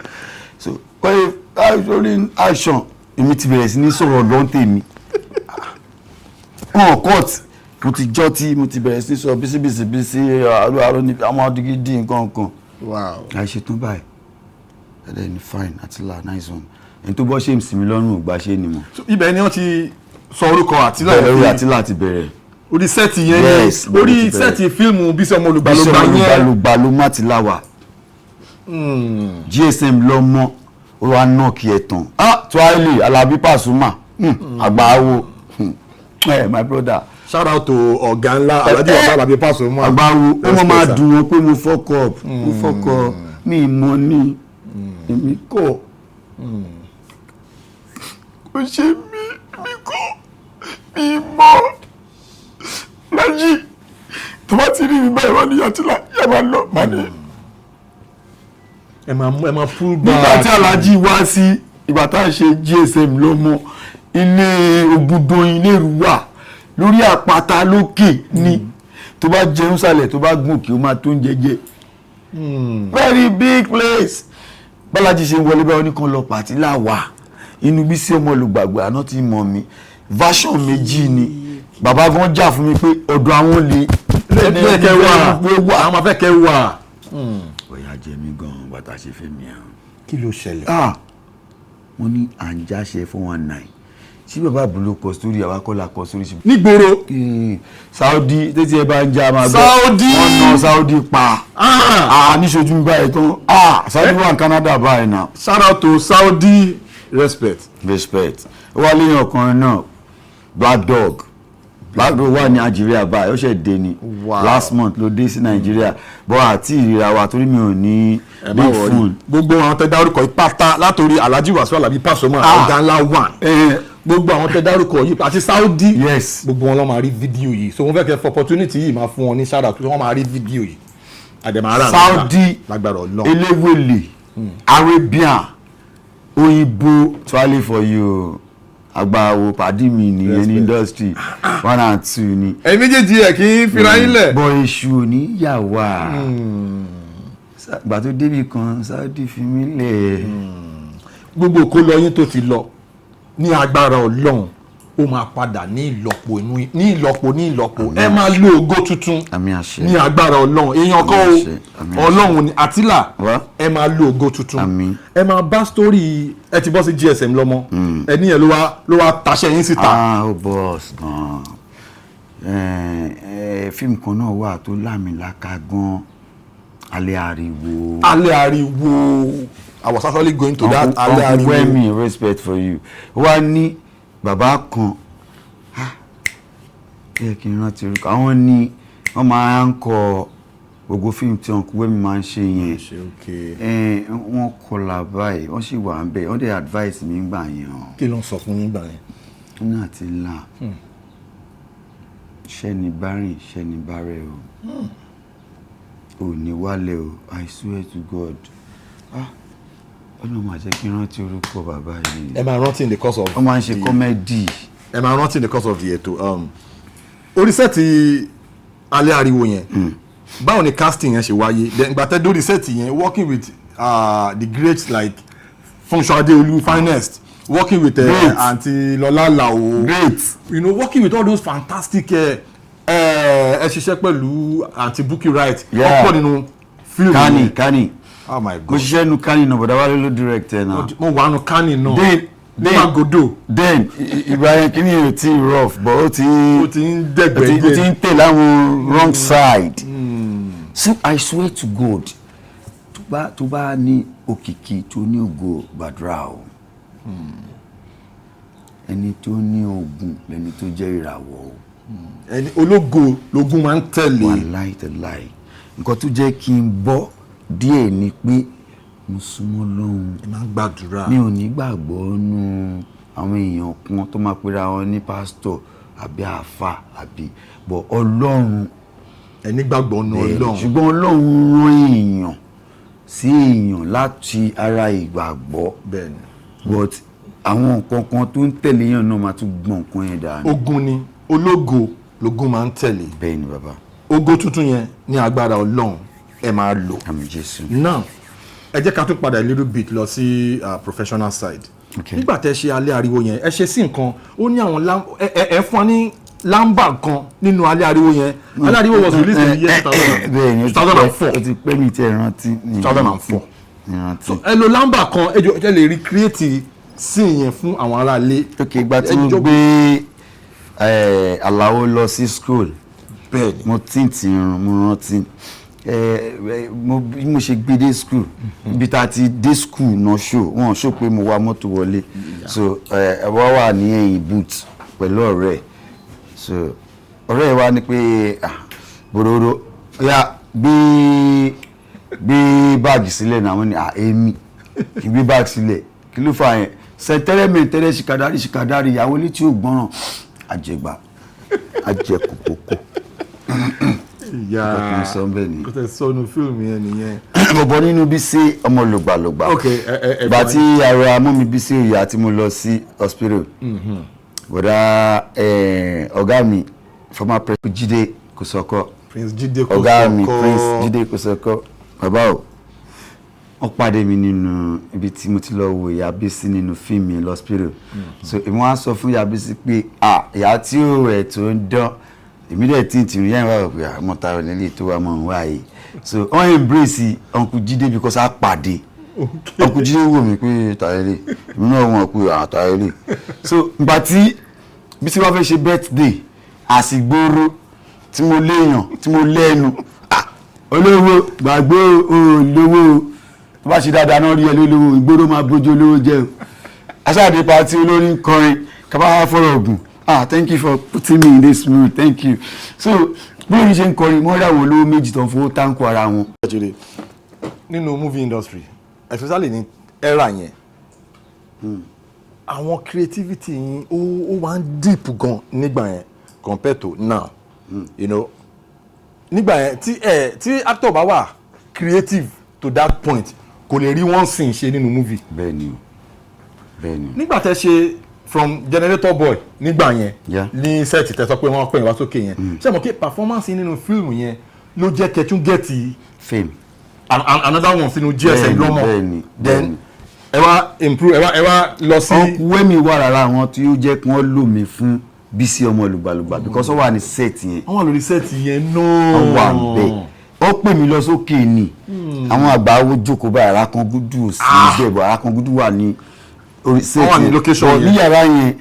so wọ́n yẹ lórí action èmi ti bẹ̀rẹ̀ sí ní sọ̀rọ̀ lọ́ntẹ̀ mi wọn court mo ti jọ́ tí mo ti bẹ̀rẹ̀ sí ní sọ bísí àlọ́ ní àwọn adigidi nǹkan kan àìṣetún báyìí ẹ̀dẹ̀ ni fine Àtìlà nice one ẹni tó bọ́ ṣe ń sinmi lọ́rùn ògbà ṣe ni mọ̀. ibẹ̀ ni wọ́n ti sọ orúkọ Àtìlà bẹ̀rẹ̀ orí Àtìlà ti bẹ̀rẹ̀. orí sẹ́ẹ̀tì yẹn ni orí sẹ́ẹ̀tì fíìmù Bísí ọmọ Olùgbà ló gbà yẹn. Bísí ọmọ Olùgbà ló má Àtìlà wà. GSM lọ́mọ ó wá náà kí ẹ tán Tuale Alábí Pasuma àgbáwo my brother. shout out to ọ̀gá ńlá Alhaji Alábí Pasuma. àgbáwo ó mọ̀ máa dùn wọn pé mo fuck up mi mọ̀ ní èmi kọ́ ó ṣe mí kọ́ mi mọ́ Lájí tó bá ti rí mi báyìí wọ́n ní Àtìlà yẹ máa lọ máa ní. ẹ máa pull back. nígbà tí Alhaji wá sí ìgbà tá a ṣe GSM lọ́mọ ilé Ògùndòyìn lérú wà lórí àpáta lókè ni tó bá jẹun sálẹ̀ tó bá gùn kí ó máa tó ń jẹjẹ very big place bálájí ṣe ń wọlé báwọn nìkan lọ Àtìlà wà inú Bísí ọmọ Olùgbàgbà àná ti mọ̀ mi version méjì ni bàbá gan jà fún mi pé ọ̀dọ̀ àwọn lè lẹ́ẹ̀kẹ́ wà àwọn máa fẹ́ kẹ́ wà. ọ̀yà jẹ mí gan bàtà ṣe fẹ́ mi hàn. kí ló ṣẹlẹ̀. wọ́n ní à ń jáṣe 419 tí bàbá àbúrò kọ sórí àwa kọ́ la kọ sórí sí. nígboro. Saudi tètè ẹ bá ń já máa gbọ́ Saudi wọ́n na Saudi pa níṣojú mi báyìí tán Saudi wà ní Canada báyìí náà. shout out to Saudi respect. ó wá léyìn ọkùnrin náà Black Dog wà ní Nàìjíríà báyìí ó ṣe dé ni last month ló dé sí Nàìjíríà bọ́ àti ìrira wa torí mi ò ní big phone. gbogbo àwọn tẹ dárúkọ ìpátá látòrí Alhaji Wasiu Alabi Pasuma ọ̀gá ńlá wà gbogbo àwọn tẹ dárúkọ yìí àti Saudi gbogbo wọn lọ máa rí fídíò yìí so wọn fẹ́ kẹ́ for opportunity yìí máa fún wọn ní shout out wọn máa rí fídíò yìí àdèmàrà Saudi lágbára Ọlọ́run eléwèlè Arabian òyìnbó Tuale for you àgbàwo pàdí mi nìyẹn ní industry 1 and 2 ni. ẹ̀yin méjèèjì ẹ̀ kì í fira yín lẹ̀. bọ èṣù oníyàwó gbà tó débi kan Saudi fi mí lẹ̀. gbogbo kó lọ yín tó ti lọ ní agbára Ọlọ́run ó máa padà ní ìlọ́po ẹ máa lo ògo tuntun ní agbára Ọlọ́run èèyàn kan Ọlọ́run ní Àtìlà ẹ máa lo ògo tuntun ẹ máa bá sítórì ẹ ti bọ́ sí GSM lọ́mọ ẹ níyẹn ló wá taṣẹ́ yín síta. ó bọ́ọ̀sì gan-an fíìmù kan náà wà tó lámìlaka gan-an Alẹ́ Ariwo I was actually going to that Alẹ́ Ariwo. uncle Wemi respect for you wá ní bàbá kan ẹ kí n rántí orúkọ àwọn ni wọ́n máa ń kọ gbogbo fíìmù tí uncle Wemi máa ń ṣe yẹn wọ́n kọlà báyìí wọ́n sì wà ń bẹ̀ wọ́n dẹ̀ advice mi gbà yẹn. kí ló ń sọ fún yín gbà yẹn. ní Àtìlà ṣẹ́ni bá rìn ṣẹ́ni bá rẹ̀ o ò ní wálẹ̀ o I swear to God ọlọ́run máa jẹ́ kí n rántí orúkọ bàbá yìí. ẹ máa rántí in the course of. wọ́n máa ń ṣe kọ́mẹ́dì. ẹ máa rántí in the course of the ètò orí sẹ́ẹ̀tì Alẹ́ Ariwo yẹn báwo ni casting yẹn ṣe wáyé then ìgbà tẹ́ dórí sẹ́ẹ̀tì yẹn working with the greats like Funsho Adeolu finest, working with Aunty Lola Lao, great, you know, working with all those fantastic ẹ ṣiṣẹ́ pẹ̀lú Aunty Bukky Wright, ọ̀pọ̀ nínú film Kani. Oh my God. Mo ṣiṣẹ́ nu Kani náà, but Wale ló direct ẹ̀ náà. Mo wà nù Kani náà. Then Ibrahim kini yóò ti rough, but ó ti ń dẹ̀gbẹ́ ó ti ń tẹ̀ láwọn wrong side. So I swear to God, tó bá ní òkìkí tó ní ògo gbàdúrà o. Ẹni tó ní ogun lẹni tó jẹ́ ìràwọ̀ o. Ẹni ológo lógún máa ń tẹ̀lé. Wàláì tẹ̀láì. Nǹkan tó jẹ́ kí n bọ́ díẹ̀ ni pé mo súnmọ́ Ọlọ́run. Ẹ máa ń gbàdúrà. Mi ò ní gbàgbọ́ nú àwọn èèyàn kan tó máa pera wọn ní pásítọ̀ àbí àáfà àbí bọ̀ Ọlọ́run. Ẹni gbàgbọ́ nú Ọlọ́run. Ṣùgbọ́n Ọlọ́run rán èèyàn sí èèyàn láti ara ìgbàgbọ́. Bẹ́ẹ̀ni. But àwọn nǹkan kan tó ń tẹ̀lé èèyàn náà máa tún gbọ̀n nǹkan yẹn dànù. Ogun ni ológo lógún máa ń tẹ̀lé. Bẹ́ẹ̀ni bàbá. Ògo tuntun yẹn ní agbára Ọlọ́run ẹ máa lò. Àmín Jésù. Now ẹ jẹ́ ká tún padà a little bit lọ sí professional side. Nígbà tẹ́ ṣe alẹ́ ariwo yẹn ẹ ṣe sí nǹkan ó ní àwọn ẹ fún wa ní lámbà kan nínú alẹ́ ariwo yẹn. Alẹ́ ariwo was released in the year 2004. Ó ti pẹ́ mi tí ẹ rántí. 2004. So ẹ lo lámbà kan ẹ lè recreate sí yẹn fún àwọn ará ilé. Okay, ìgbà tí mo gbé Àlàó lọ sí school. Bẹ́ẹ̀ni. Mo tí irun mo rántí. Mo ṣe gbé dé school ibi tá ti dé school náà wọ́n show pé mo wa mọ́tò wọlé so wọ́n wà ní ẹ̀yìn boot pẹ̀lú ọ̀rẹ́ so ọ̀rẹ́ wa ní pé bòròrò ya gbé báàgì sílẹ̀ náà wọ́n ní èmi kì í gbé báàgì sílẹ̀ kí ló fà yẹn sẹ̀tẹ́rẹ́ mẹ́tẹ́rẹ́ ṣìkàdárì ìyàwó létí ò gbọ́ràn àjẹgbà àjẹkòkòkò. Kò tẹ sọnù fíìmù yẹn nìyẹn. Bọ̀bọ̀ nínú Bísí ọmọ lògbàlògbà. Ìgbà tí ara mú mi Bísí òyà tí mo lọ sí hospital. Bọ̀dá ọ̀gá mi former president Jídé Kòsọ́kọ́. Prince Jídé Kòsọ́kọ́. Ọ̀gá mi Prince Jídé Kòsọ́kọ́. Bàbá o wọ́n pàdé mi nínú ibi tí mo ti lọ wo ìyá Bísí nínú fíìmù yẹn hospital. So èmi wá sọ fún ìyá Bísí pé ìyá tí ó rẹ̀ tó ń dán èmi dẹ̀ tí ń tìrì yẹn wá pé àmọ́ tayọ̀ nílé tó wà mọ̀ ń wá yìí so wọ́n embrace Uncle Jídé because a pàdé Uncle Jídé wò mí pé Tayọ̀lé èmi náà wọ̀n pé Tayọ̀lé so ìgbà tí Bísí wá fẹ́ ṣe birthday àsìgboro tí mo léèyàn tí mo lẹ́nu olówó gbàgbé olówó tó bá ṣe dáadáa náà rí ẹ lólówó ìgboro máa bójú olówó jẹ́ o aṣáàdé pàtí olórin kọrin kábàá fọ́rọ̀ ògùn thank you for putting me in this mood thank you so bí oyin ṣe ń kọrin mọ́ ìyàwó olówó méjì tó ń fowó táǹkù ara wọn. nínú movie industry especially ní era yẹn àwọn creativity yín ó wá ń deep gan nígbà yẹn compared to now you know nígbà yẹn tí actor bá wà creative to that point kò lè rí one scene ṣe nínú movie. bẹ́ẹ̀ni bẹ́ẹ̀ni. nígbà tẹ́ ṣe from Generator Boy nígbà yẹn ní set tẹ́ sọ pé wọ́n pè wá sókè yẹn ṣé mo kí performance nínú fíìmù yẹn ló jẹ́ kẹtún gẹ̀ẹ́tì fame another one sínú GSM lọ́mọ bẹ́ẹ̀ni then ẹ wá improve ẹ wá lọ sí. wẹ́mi wà rárá àwọn tí ó jẹ́ kí wọ́n lò mí fún Bísí ọmọ lùgbàlùgbà because ó wà ní set yẹn. wọ́n wà lórí set yẹn náà. wọ́n wà bẹ́ẹ̀ ó pè mí lọ sókè ni àwọn àgbà wo jókòó báyìí Arákangúdù sí ìgbẹ́bọ̀ Arákangúdù wà ní orí set yẹn. wọ́n wà ní location yẹn. ní yàrá yẹn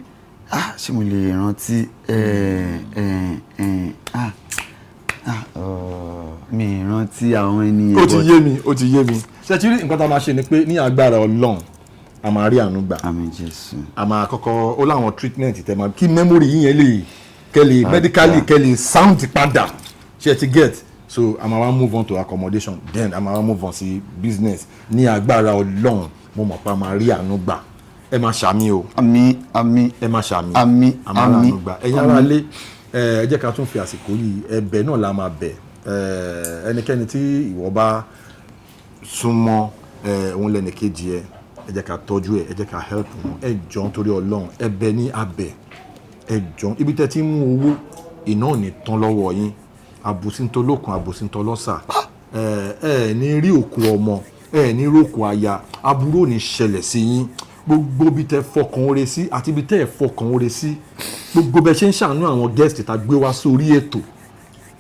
ṣé mo lè rántí mi rántí àwọn ènìyàn. ó ti yé mi ṣe ti rí nǹkan tá a máa ṣe ni pé ní agbára Ọlọ́run a máa rí àánú gbà. Àmín Jésù. a máa kọ́kọ́ ó láwọn treatment tẹ́ máa kí memory yín yẹn lè kẹ́lẹ̀ medically kẹ́lẹ̀ sound padà ṣe ti get so a máa wá move on to accommodation then a máa wá move on sí business ní agbára Ọlọ́run mo mọ̀ pé a máa rí àánú gbà ẹ máa ṣàmì o. àmín àmín. ẹ máa ṣàmì. àmín a máa rí àánú gbà ẹ̀yin ará ilé ẹ jẹ́ ká tún fi àsìkò yìí ẹ̀bẹ̀ náà la máa bẹ̀ ẹnikẹ́ni tí ìwọ bá súnmọ́ òun lẹ́nu kejì ẹ jẹ́ ká tọ́jú ẹ jẹ́ ká help wọn ẹ jọ̀ọ́ nítorí Ọlọ́run ẹ̀bẹ̀ ní abẹ ẹ jọ̀ọ́ ibi tẹ́ ti ń mú owó iná ò ní tán lọ́wọ́ yín àbùsíntolókun àbùsíntolọ́sà ẹ ní rí òkú ọmọ ẹ ní rókò aya aburú ò ní ṣẹlẹ̀ sí yín gbogbo bí tẹ fọkàn oore sí àti bí tẹ fọkàn oore sí gbogbo bẹ ṣe ń ṣàánú àwọn guest tá gbé wá sórí ètò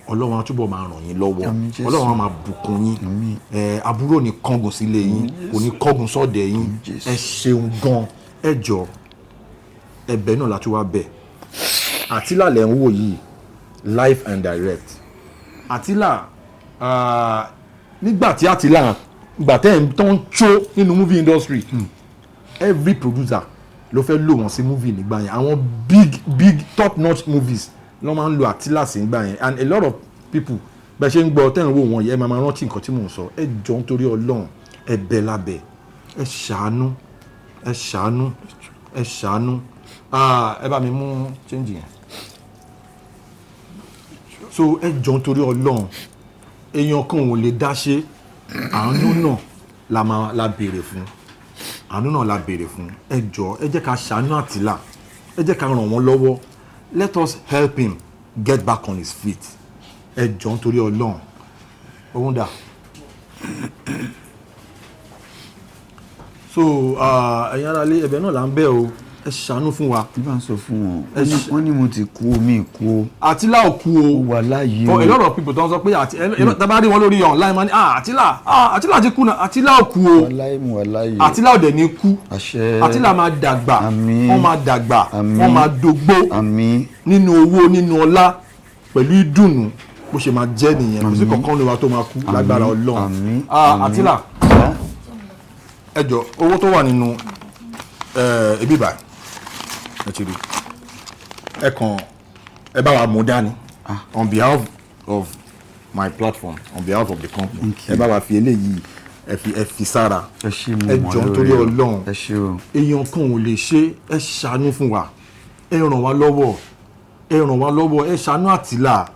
ọlọ́run á túbọ̀ máa ràn yín lọ́wọ́ ọlọ́run á máa bùkún yín aburú ò ní kángun sílé yín kò ní kángun sọ́dẹ̀ yín ẹ ṣeun gan ẹ jọ ẹ̀bẹ̀ náà láti wá bẹ̀ Àtílà lẹ ń wò yìí live and direct Àtílà nígbà tí Àtílà ìgbà tẹ́ ẹ̀ ń tán tó nínú movie industry every producer ló fẹ́ lò wọ́n sí movie nígbà yẹn àwọn big top notch movies ló máa ń lo Àtílà sí nígbà yẹn and a lot of people bẹ́ẹ̀ ṣe ń gbọ́ tẹ́ ẹ̀ ń wò wọ́n yẹn ẹ máa rántí nǹkan tí mò ń sọ ẹ jọ nítorí Ọlọ́run ẹ bẹ̀ lábẹ́ ẹ ṣàánú ẹ ṣàánú ẹ ṣàánú ẹ bá mi mú change yẹn so ẹ jọ nítorí Ọlọ́run èèyàn kan ò lè dá ṣe àánú náà la béèrè fún àánú náà la béèrè fún ẹ jọ ẹ jẹ́ ká ṣàánú Àtílà ẹ jẹ́ ká ràn wọ́n lọ́wọ́ let us help him get back on his feet ẹ jọ nítorí Ọlọ́run ohun dà so ẹ̀yin ará ilé ẹ̀bẹ̀ náà là ń bẹ̀ o ẹ ṣàánú fún wa. bí wọ́n sọ fún wọn wọ́n ní mo ti kú omi kú o. Àtílà ò kú o. ó wà láàyè o. for a lot of people tó ń sọ pé tábà rí wọn lórí online man Àtílà ti kú náà Àtílà ò kú o. wàláyé mo wà láàyè. Àtílà ò dẹ̀ ní kú. àṣẹ. Àtílà máa dàgbà. àmín. wọ́n máa dàgbà. àmín. wọ́n máa dógbó. àmín. nínú owó nínú ọlá pẹ̀lú ìdùnnú bó ṣe máa jẹ́ nìyẹn kò sí kankan ní wa tó máa kú lágbára Ọlọ́run. àmín. Àtílà ẹ jọ owó tó wà nínú ibi báyìí actually ẹ bá wa mú dání on behalf of my platform on behalf of the company ẹ bá wa fi eléyìí ẹ fi sára ẹ ṣé mo ẹ jọ nítorí Ọlọ́run ẹ ṣé o èèyàn kan ò lè ṣe ẹ ṣàánú fún wa ẹ ràn wá lọ́wọ́ ẹ ṣàánú Àtílà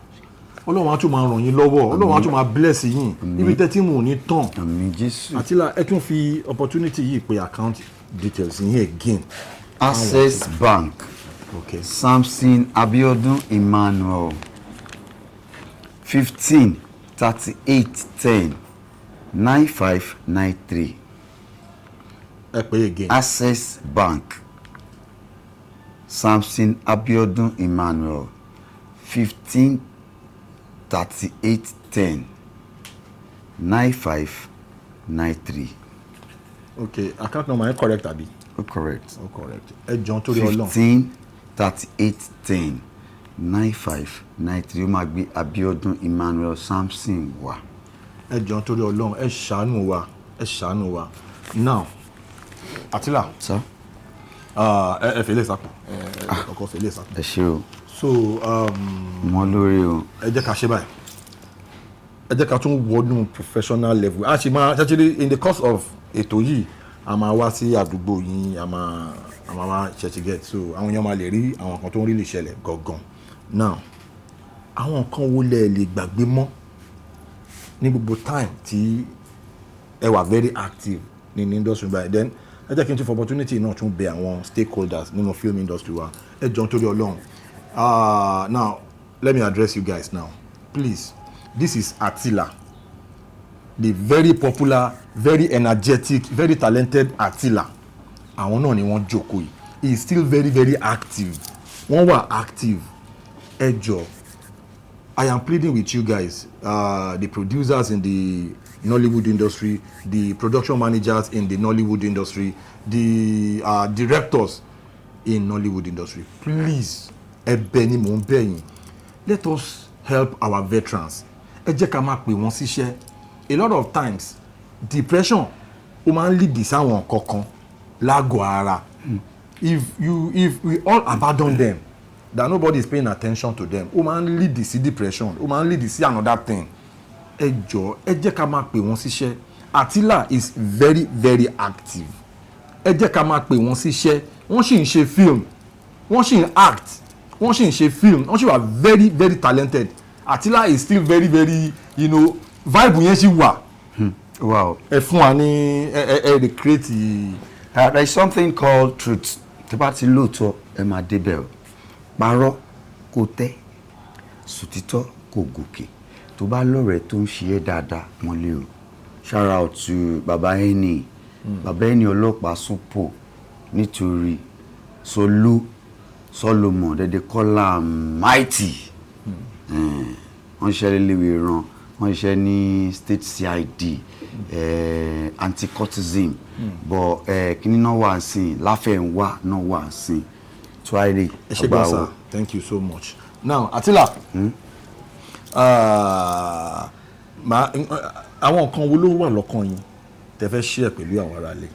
Ọlọ́run á tún máa ràn yín lọ́wọ́ Ọlọ́run á tún máa bless yín ibi tẹ́tí mò ní tán àmín Jésù. Àtílà ẹ tún fi opportunity yìí pé account details yín again. Access Bank. Okay. Samson Abiodun Emmanuel 15 38 10 9593. Ẹ pè again. Access Bank. Samson Abiodun Emmanuel 15 38 10 9593. Okay, account number correct abi? Correct. Correct. Ẹ jọ̀ọ́ torí Ọlọ́run. 15 38 10 9593 ó máa gbé Abiodun Emmanuel Samson wá. Ẹ jọ̀ọ́ torí Ọlọ́run ẹ ṣàánú wa. Now, Àtílà. Sir. Ẹ fèlè sápò. Ọkọ fèlè sápò. Ẹ ṣé o. So mo lórí o. ẹ jẹ́ ká ṣe báyìí. Ẹ jẹ́ ká tún wọnú professional level. Actually in the course of ètò yìí a máa wá sí àdúgbò yín a máa wá church get so àwọn èèyàn máa lè rí àwọn kan tó ń rí lè ṣẹlẹ̀ gangan now àwọn nǹkan wo lẹ lè gbàgbé mọ́ ní gbogbo time tí ẹ wà very active ní industry by then ẹ jẹ́ kí n tún for opportunity náà tún bẹ àwọn stakeholders nínú film industry wa ẹ jọ̀ọ́ nítorí Ọlọ́run now let me address you guys now please this is Àtílà the very popular very energetic very talented Àtílà àwọn náà ni wọ́n jókòó yìí he is still very very active wọ́n wà active ẹ jọ̀ọ́ I am pleading with you guys the producers in the Nollywood industry the production managers in the Nollywood industry the directors in Nollywood industry please ẹ̀bẹ̀ ni mò ń bẹ̀ yín let us help our veterans ẹ jẹ́ ká máa pè wọ́n síṣẹ́ a lot of times depression ó máa ń lead sáwọn kankan lágọ̀ọ́ ara if we all abandon them that nobody is paying attention to them ó máa ń lead sí depression ó máa ń lead sí another thing ẹ jọ̀ọ́ ẹ jẹ́ ká máa pè wọ́n síṣẹ́ Àtílà is very very active ẹ jẹ́ ká máa pè wọ́n síṣẹ́ wọ́n sì ń ṣe film wọ́n sì ń act wọ́n sì ń ṣe film wọ́n sì wà very very talented Àtílà is still very very vibe yẹn sì wà. Wow. ẹ fún wa ní ẹ create. There is something called truth. Tí bá ti lóòótọ́ ẹ máa débẹ̀ o. Parọ́ kò tẹ́, sòtítọ́ kò gòkè. Tó bá lọ́rẹ̀ẹ́ tó ń ṣe é dáadáa mọ́lẹ̀ o. shout out to Baba Eni. Baba Eni ọlọ́pàá Supo nítorí Solomon they call am mighty. Wọ́n ṣe léléwé ran, wọ́n ṣe ní state CID, anti-cultism, but kíní náà wà sí Láfẹ̀nwá náà wà sí Tuwaire. Ẹ ṣé gan sir, thank you so much. Now Attila, àwọn nǹkan wo ló wà lọ́kàn yín tẹ́ fẹ́ share pẹ̀lú àwọn ará ilé?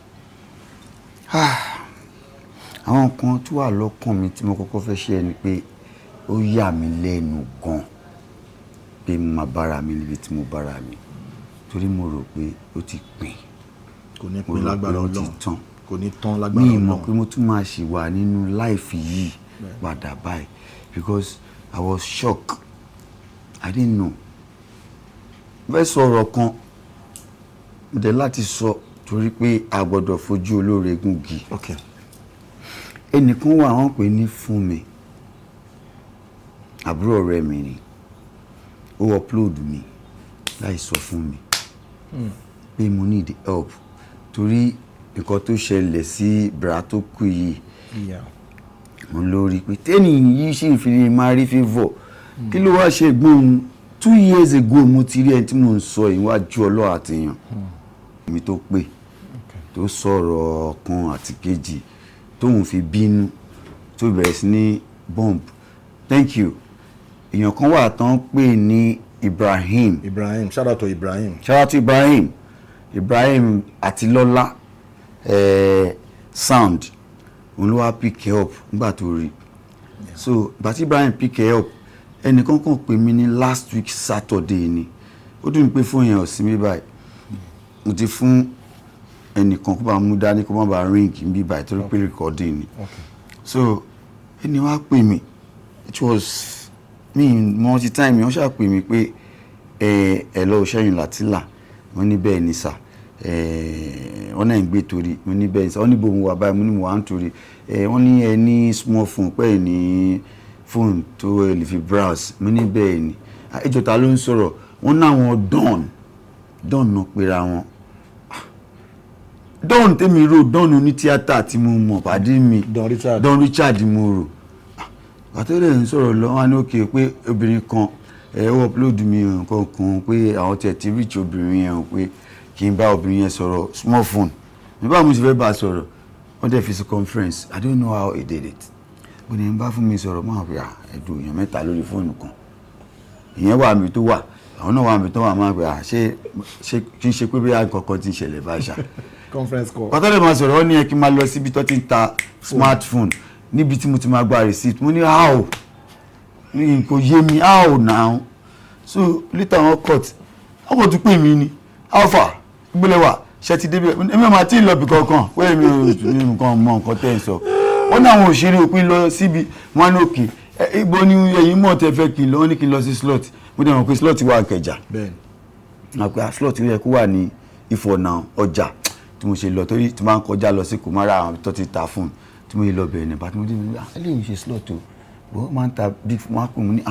Àwọn nǹkan tó wà lọ́kàn mi tí mo kọ́kọ́ fẹ́ share ni pé ó yà mí lẹ́nu gan pé mo máa bára mi níbi tí mo bára mi, torí mo rò pé ó ti pín, kò ní pín lágbára Ọlọ́run, kò ní tán lágbára Ọlọ́run. Mi mọ̀ pé mo tún máa ṣì wà nínú life yìí padà báyìí, because I was shocked. I didn't know. Bẹ́ẹ̀ sọ̀rọ̀ kan mo dẹ̀ láti sọ torí pé a gbọ́dọ̀ fojú olóore gúngi. Okay. Ẹnìkan wà wọ́n pè ní Fúnmi, àbúrò ọ̀rẹ́ mi ni, ó upload mi láì sọ fún mi pé mo need help torí nǹkan tó ṣẹlẹ̀ sí bra tó kú yìí mo lórí pé tẹ́nì yìí ṣì fi lè máa rí favour kí ló wá ṣe gbóhùn 2 years ago mo ti rí ẹni tí mo ń sọ ìwájú ọlọ́ àtìyàn mi tó pé tó sọ̀rọ̀ kan àti kejì tóun fi bínú tó bẹ̀rẹ̀ sí ní bomb. Thank you. Èèyàn kan wà tán pè ní Ibrahim, shout out to Ibrahim. Shout out to Ibrahim Àtilọ́lá sound òun ló wá pick up nígbà tó rí. So bàtí Ibrahim pick up ẹnìkan kan pè mí ní last week Saturday ni, ó dùn pé fún yẹn ò sí mi báyìí, mo ti fún ẹnìkan kó bá mú dání kó má bàa ring bí báyìí torí pé recording ni. So ẹni wá pè mí, it was me multi time wọ́n ṣáà pè mí pé ẹ lọ ṣẹ́yìn látìlà, wọ́n ní bẹ́ẹ̀ ni sà, wọ́n náà ń gbé torí, mo ní bẹ́ẹ̀ ni sà, wọ́n ní bò ń wà báyìí, mo ní mo wà ń torí, wọ́n ní ẹ ní small phone pẹ́ ní phone tó lè fi browse, mo ní bẹ́ẹ̀ ni. Ẹjọ́ ta ló ń sọ̀rọ̀, wọ́n náà wọn Don náà pera wọn. Don tèmi rò Don oní tíátà tí mo mọ̀ pàdé mi, Don Richard mo rò. Àtẹ́rẹ́ ń sọ̀rọ̀ lọ wá ní òkè pé obìnrin kan ó upload mi nǹkan kan pé àwọn tẹ̀ ti reach obìnrin yẹn pé kí n bá obìnrin yẹn sọ̀rọ̀ small phone. Nígbà mo ti fẹ́ bá sọ̀rọ̀ wọ́n dẹ̀ fi sí conference, I don't know how he did it. Bó ni n bá fún mi sọ̀rọ̀ máa pè ẹ̀dùn èèyàn mẹ́ta lórí fóònù kan. Ìyẹn wà mí tó wà, àwọn náà wà mí tó wà máa pè ṣé kí n ṣe pé bí àkọ́kọ́ ti ṣẹlẹ̀ bá ṣá. Conference call. Pàtàkì máa sọ̀rọ̀ wọ́n ní ẹ kí n máa lọ síbi tó ti ń ta smartphone níbi tí mo ti máa gba receipt, mo ní how ní kò yé mi how now. So later on court ọkọ̀ tún pè mí ní alpha gbélé wà ṣe ti débi èmi máa tí ì lọ bí kankan pé èmi ò ní nǹkan mọ nǹkan tẹ́ ń sọ. Wọ́n ní àwọn òṣèré òpin lọ síbi wọn ní òkè ibo ni ẹ̀yin mọ̀ tẹ́ fẹ́ kí n lọ, wọ́n ní kí n lọ sí slot, mo dẹ̀ mọ̀ pé slot wà Ìkẹjà, àpẹ slot yẹ kó wà ní Ìfọ̀nà ọjà tí mo ṣe lọ torí tí máa ń kọjá lọ sí Kùmárà àwọn tó ti ta fún tí mo yẹ lọ bẹ̀rẹ̀ nípa tí mo dé mi eléyìí ṣe slot o wọ́n máa ń ta big wọ́n á pè mí ní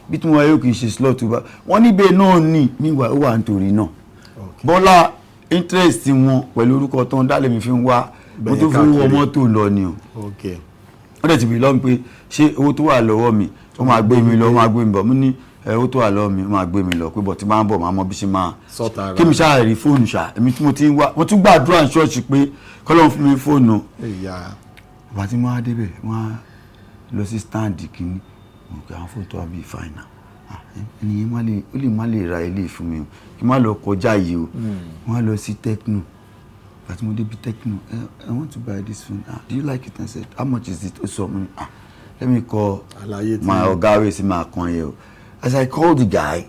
bí tí mo wáyé kì í ṣe slot o wọ́n níbẹ̀ náà ní níwà ó wà nítorí náà Bọ́lá interest wọn pẹ̀lú orúkọ tó ń dálé mi fi ń wá mo tó fi wọ mọ́tò lọ ni o wọ́n dẹ̀ ti bí lọ́wọ́ pé ṣé owó tó wà lọ́wọ́ mi ó máa gbé mi lọ ó máa gbé mi bọ̀ mo ní owó tó wà lọ́wọ́ mi ó máa gbé mi lọ pé bọ̀ tí máa ń bọ̀ máa mọ bí ṣe máa kí mi ṣáà rí fóònù ṣá èmi tí mo ti ń wá mo tún gbàdúrà ní ṣọ́ọ̀ṣì pé kọ́lọ́run fún mi fóònù. Bàbá tí wọ́n á débẹ̀ wọ́n á lọ sí stand kìíní mo kí àwọn fóònù àbí fàìnà ẹnìyẹn ó lè má lè ra ilé fún mi o kí n má lọ kọjá yìí o wọ́n á lọ sí Tecno. But mo débi Tecno, I want to buy this phone. Do you like it? I said, how much is it? So, let me call my Ogawe see my account. As I called the guy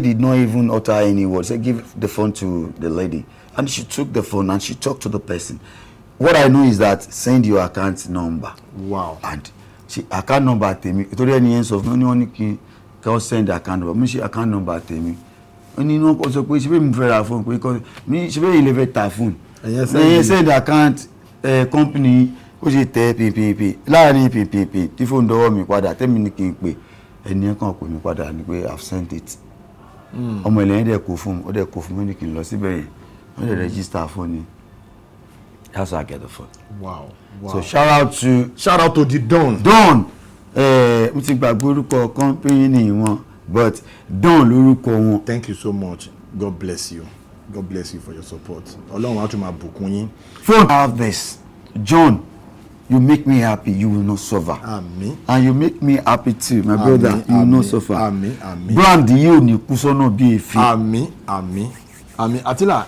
did not even utter any words. I gave the phone to the lady, and she took the phone and she talked to the person. What I know is that send your account number. Wow. And she account number tell me. Torí ẹni yẹn sọ fún mi ní kí n send account number. Mo ṣe account number tell me. Ó ní no sọ pé ṣe be mo fẹ́ ra phone pé ko mi ṣe be ile fẹ́ ta phone. Ẹ̀yẹn send account company ó ṣe tẹ ppp láàrin ppp tí fóònù dọ́wọ́ mi padà tẹ́mi ní kí n pè ẹni kan pè mí padà ní pé I've sent it. ọmọ ẹlẹ́yìn dẹ̀ kó fún mi ó dẹ̀ kó fún mi ní kí n lọ síbẹ̀ yẹn wọ́n dẹ̀ register fún ni that's how I get the phone. Wow. So shout out to the Don. mo ti gbàgbé orúkọ company wọn but Don lórúkọ wọn. Thank you so much. God bless you for your support. Ọlọ́run á tún máa bùkún yín. Phone have this John, you make me happy, you will not suffer. Àmín. And you make me happy too, my brother, you will not suffer. Àmín. Brand yìí ò ní kú sọ́nà bí èéfín. Àmín. Attila,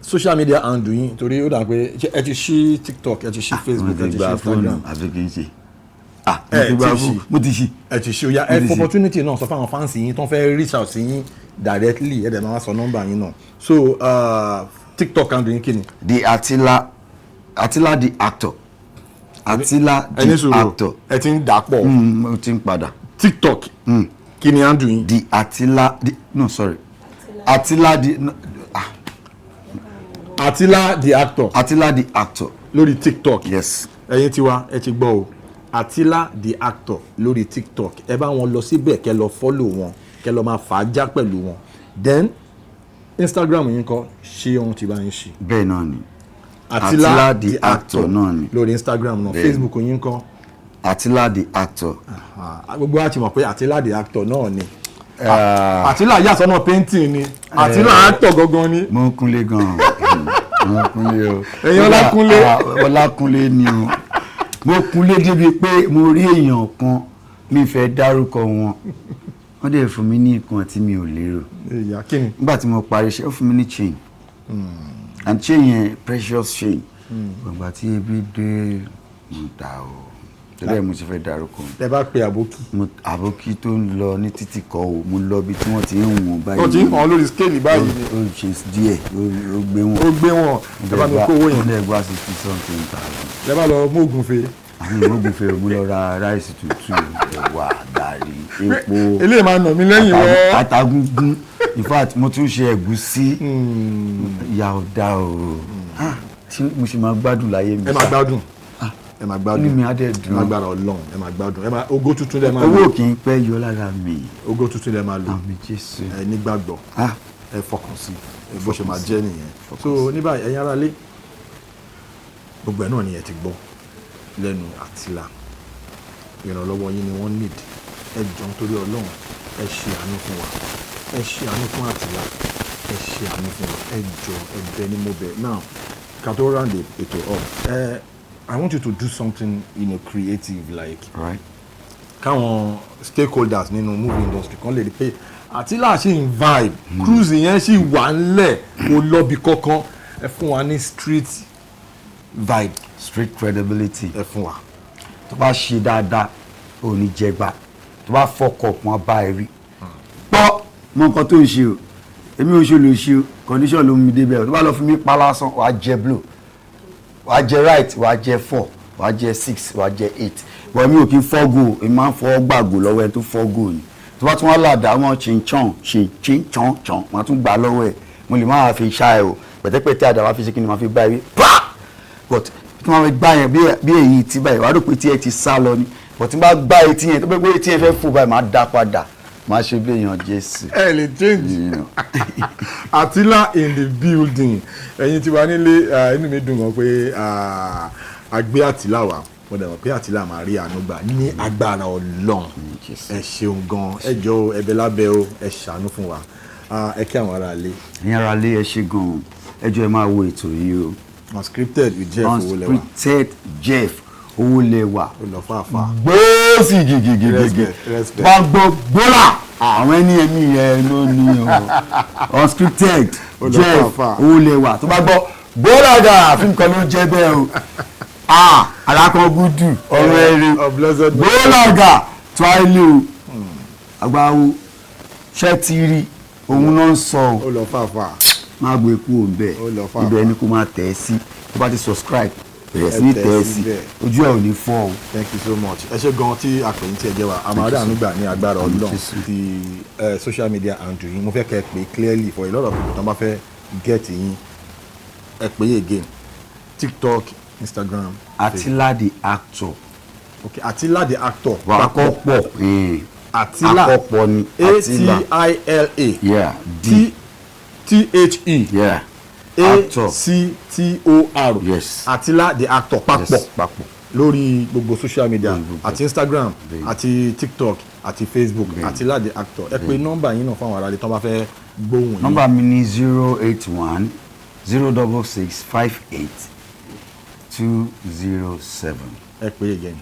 social media handle yín torí ó dà pé ẹ ti ṣí TikTok, ẹ ti ṣí Facebook, ẹ ti ṣí Instagram. àfi kì í ṣe. mo ti ṣí. ẹ ti ṣí oya ẹ opportunity náà sọ fún àwọn fans yín tó ń fẹ́ reach out sí yín directly ẹ dẹ̀ máa sọ nọ́mbà yín náà. So TikTok handle yín kí ni? The Attila the actor. Attila the actor. ẹ ti ń dà pọ̀. Mo ti ń padà. TikTok kí ni handle yín? The Attila no sorry. Attila the Attila the actor. Attila the actor. Lórí TikTok. Yes. Ẹ̀yin tiwa ẹ ti gbọ́ o. Attila the actor lórí TikTok. Ẹ bá wọn lọ síbẹ̀ kẹ́ lọ follow wọn kẹ́ lọ máa fà á já pẹ̀lú wọn. Then Instagram yín kọ́ ṣé ohun tí bá ń ṣe. Bẹ́ẹ̀ náà ni. Attila the actor náà ni. Lórí Instagram náà. Facebook yín kọ́. Attila the actor. Gbogbo wa ti mọ̀ pé Attila the actor náà ni. Attila yàtọ̀ náà painting ni. Attila actor gangan ni. Mo kúnlé gan-an. Mo kúnlé o. Ẹ̀yin Ọlákúnlé. Ọlákúnlé ni o. Mo kúnlé débi pé mo rí èèyàn kan mi fẹ́ dárúkọ wọn wọ́n dẹ̀ fún mi ní nǹkan tí mi ò lérò. Nígbà tí mo parí iṣẹ́ ó fún mi ní chain and chain yẹn precious chain gbàgbà tí ebi dé mo ta o tẹ́lẹ̀ mo ti fẹ́ dárúkọ. Ẹ bá pe àbókí. Àbókí tó ń lọ ní títì kọ́ o mo lọ bí tí wọ́n ti ń wọ̀n báyìí. wọ́n ti ń hàn lórí scale báyìí ni. ó ṣe díẹ̀ ó gbé wọn. ẹ bá mi kó owó yẹn. ó dẹ̀ gba 60-something thousand. ẹ bá lọ mú ògùnfe. àmì ìmọ̀gùnfe mo lọ ra ráìsì tútù ẹ̀wà gàrí epo. eléyìí máa nà mí lẹ́yìn wọ́. àtàgùngùn in fact mo tún ṣe ẹ̀gúsí ìyá ọ̀dà o tí mo ṣe máa gbádùn láyé mi. ẹ máa gbádùn ẹ máa gbádùn. ní mi á dẹ̀ dùn. ẹ máa gbára Ọlọ́run ẹ máa gbádùn. Ògo tuntun lẹ máa lò. owó kì í pẹ́ yọ lára mi. Ògo tuntun lẹ máa lò. àmì Jésù. ẹ nígbàgbọ́ ẹ fọkàn sí bó ṣe máa jẹ́ nìyẹn. so ní báyìí ẹ̀yin ará lé gbogbo ẹ̀ náà ni ẹ ti gbọ́ lẹ́nu Attila ìrànlọ́wọ́ yín ni wọ́n need ẹ jọ̀ọ́ nítorí Ọlọ́run ẹ ṣe àánú fún wa ẹ ṣe àánú fún Attila ẹ ṣe àánú fún wa ẹ jọ̀ọ́ ẹ bẹ̀ ni mo bẹ̀. Now ká tó round ètò up I want you to do something creative like káwọn stakeholders nínú movie industry kan lè rí pé Attila ṣì ń vibe cruise yẹn ṣì wà ńlẹ̀ kò lọ́bi kankan ẹ fún wa ní street vibe. Street credibility. ẹ fún wa. tó bá ṣe dáadáa ò ní jẹgba tó bá fọkọ̀ wọn bá ẹ rí. pọ́ mọ nǹkan tó ń ṣe o èmi ò ṣe lè ṣe o condition ló mú mi débẹ̀ o tó bá lọ fún mi pa lásán wàá jẹ blow wàá jẹ right wàá jẹ 4 wàá jẹ 6 wàá jẹ 8 bọ̀ mi ò kí fọ́ go èmi máa ń fọ́ gbàgò lọ́wọ́ ẹ tó fọ́ go ni tó bá tún wá làdá wọn chin-chan máa tún gbà lọ́wọ́ ẹ mo lè máa fi ṣá ẹ o pẹ̀tẹ́pẹ̀tẹ́ àdá máa fi ṣe kí ni máa fi gbá ẹ but tí wọ́n fi gbá yẹn bí èyí tí báyìí wàá rò pé tí ẹ ti sá lọ ni but tí wọ́n bá gbá etí yẹn tó pé etí yẹn fẹ́ fò báyìí máa dá padà máa ṣe bí èèyàn Jésù. ẹ lè change Attila in the building ẹ̀yin tí wà nílé inú mi dùn gan pé àgbé Attila wà mo dẹ̀ mọ̀ pé Attila máa rí àánú gbà ní agbára Ọlọ́run ẹ ṣeun gan ẹ jọ̀ọ́ ẹ̀bẹ̀ lábẹ́ o ẹ ṣàánú fún wa ẹ kí àwọn ará ilé. ẹ̀yin ará ilé ẹ ṣe gan ẹ jọ̀ọ́ ẹ máa wo ètò yìí o. Unscripted with Jeff Owólẹ́wà. Unscripted Jeff Owólẹ́wà. olùfàfà. gbòòsì gègègègè bá gbọ́ gbọ́là àwọn ẹni ẹ̀mí yẹn ló ní o. Unscripted Jeff Owólẹ́wà tó bá gbọ́ gbọ́là gà fíìmù kan ló jẹ́ bẹ́ẹ̀ o. alákan gúdù ọ̀rọ̀ ẹ̀rẹ̀ gbọ́là gà tó àìlè o. àgbáwo ṣẹ́tìrì òun náà ń sọ o. olùfàfà. máa gbé kú òun bẹ́ẹ̀ ibẹ̀ ni kò máa tẹ̀ ẹ́ sí tó bá ti subscribe bẹ̀rẹ̀ sí ní tẹ̀ ẹ́ sí ojú ẹ̀ ò ní fọ́ o. Thank you so much ẹ ṣe gan tí àpèyìn tí ẹ jẹ́ wa àmàlà ànúgbà ní agbára Ọlọ́run ti social media handle yín mo fẹ́ kẹ́ ẹ pé clearly for a lot of people tó bá fẹ́ get yín ẹ pé yé again TikTok Instagram. Attila the actor. Okay Attila the actor. wà á kọ́ pọ̀ Attila. Àkọ́pọ̀ ni. Atila. Yeah. D. The. Yeah. Actor. Actor. Yes. Attila the actor papọ̀. Yes. Papọ̀. Lórí gbogbo social media àti Instagram Bẹ́ẹ̀. àti TikTok àti Facebook Attila the actor. Ẹ pè nọ́mbà yín náà fáwọn aráàlú tó bá fẹ́ gbóhùn yín. Nọ́mbà mi ni 081 066 58 207. Ẹ pè again.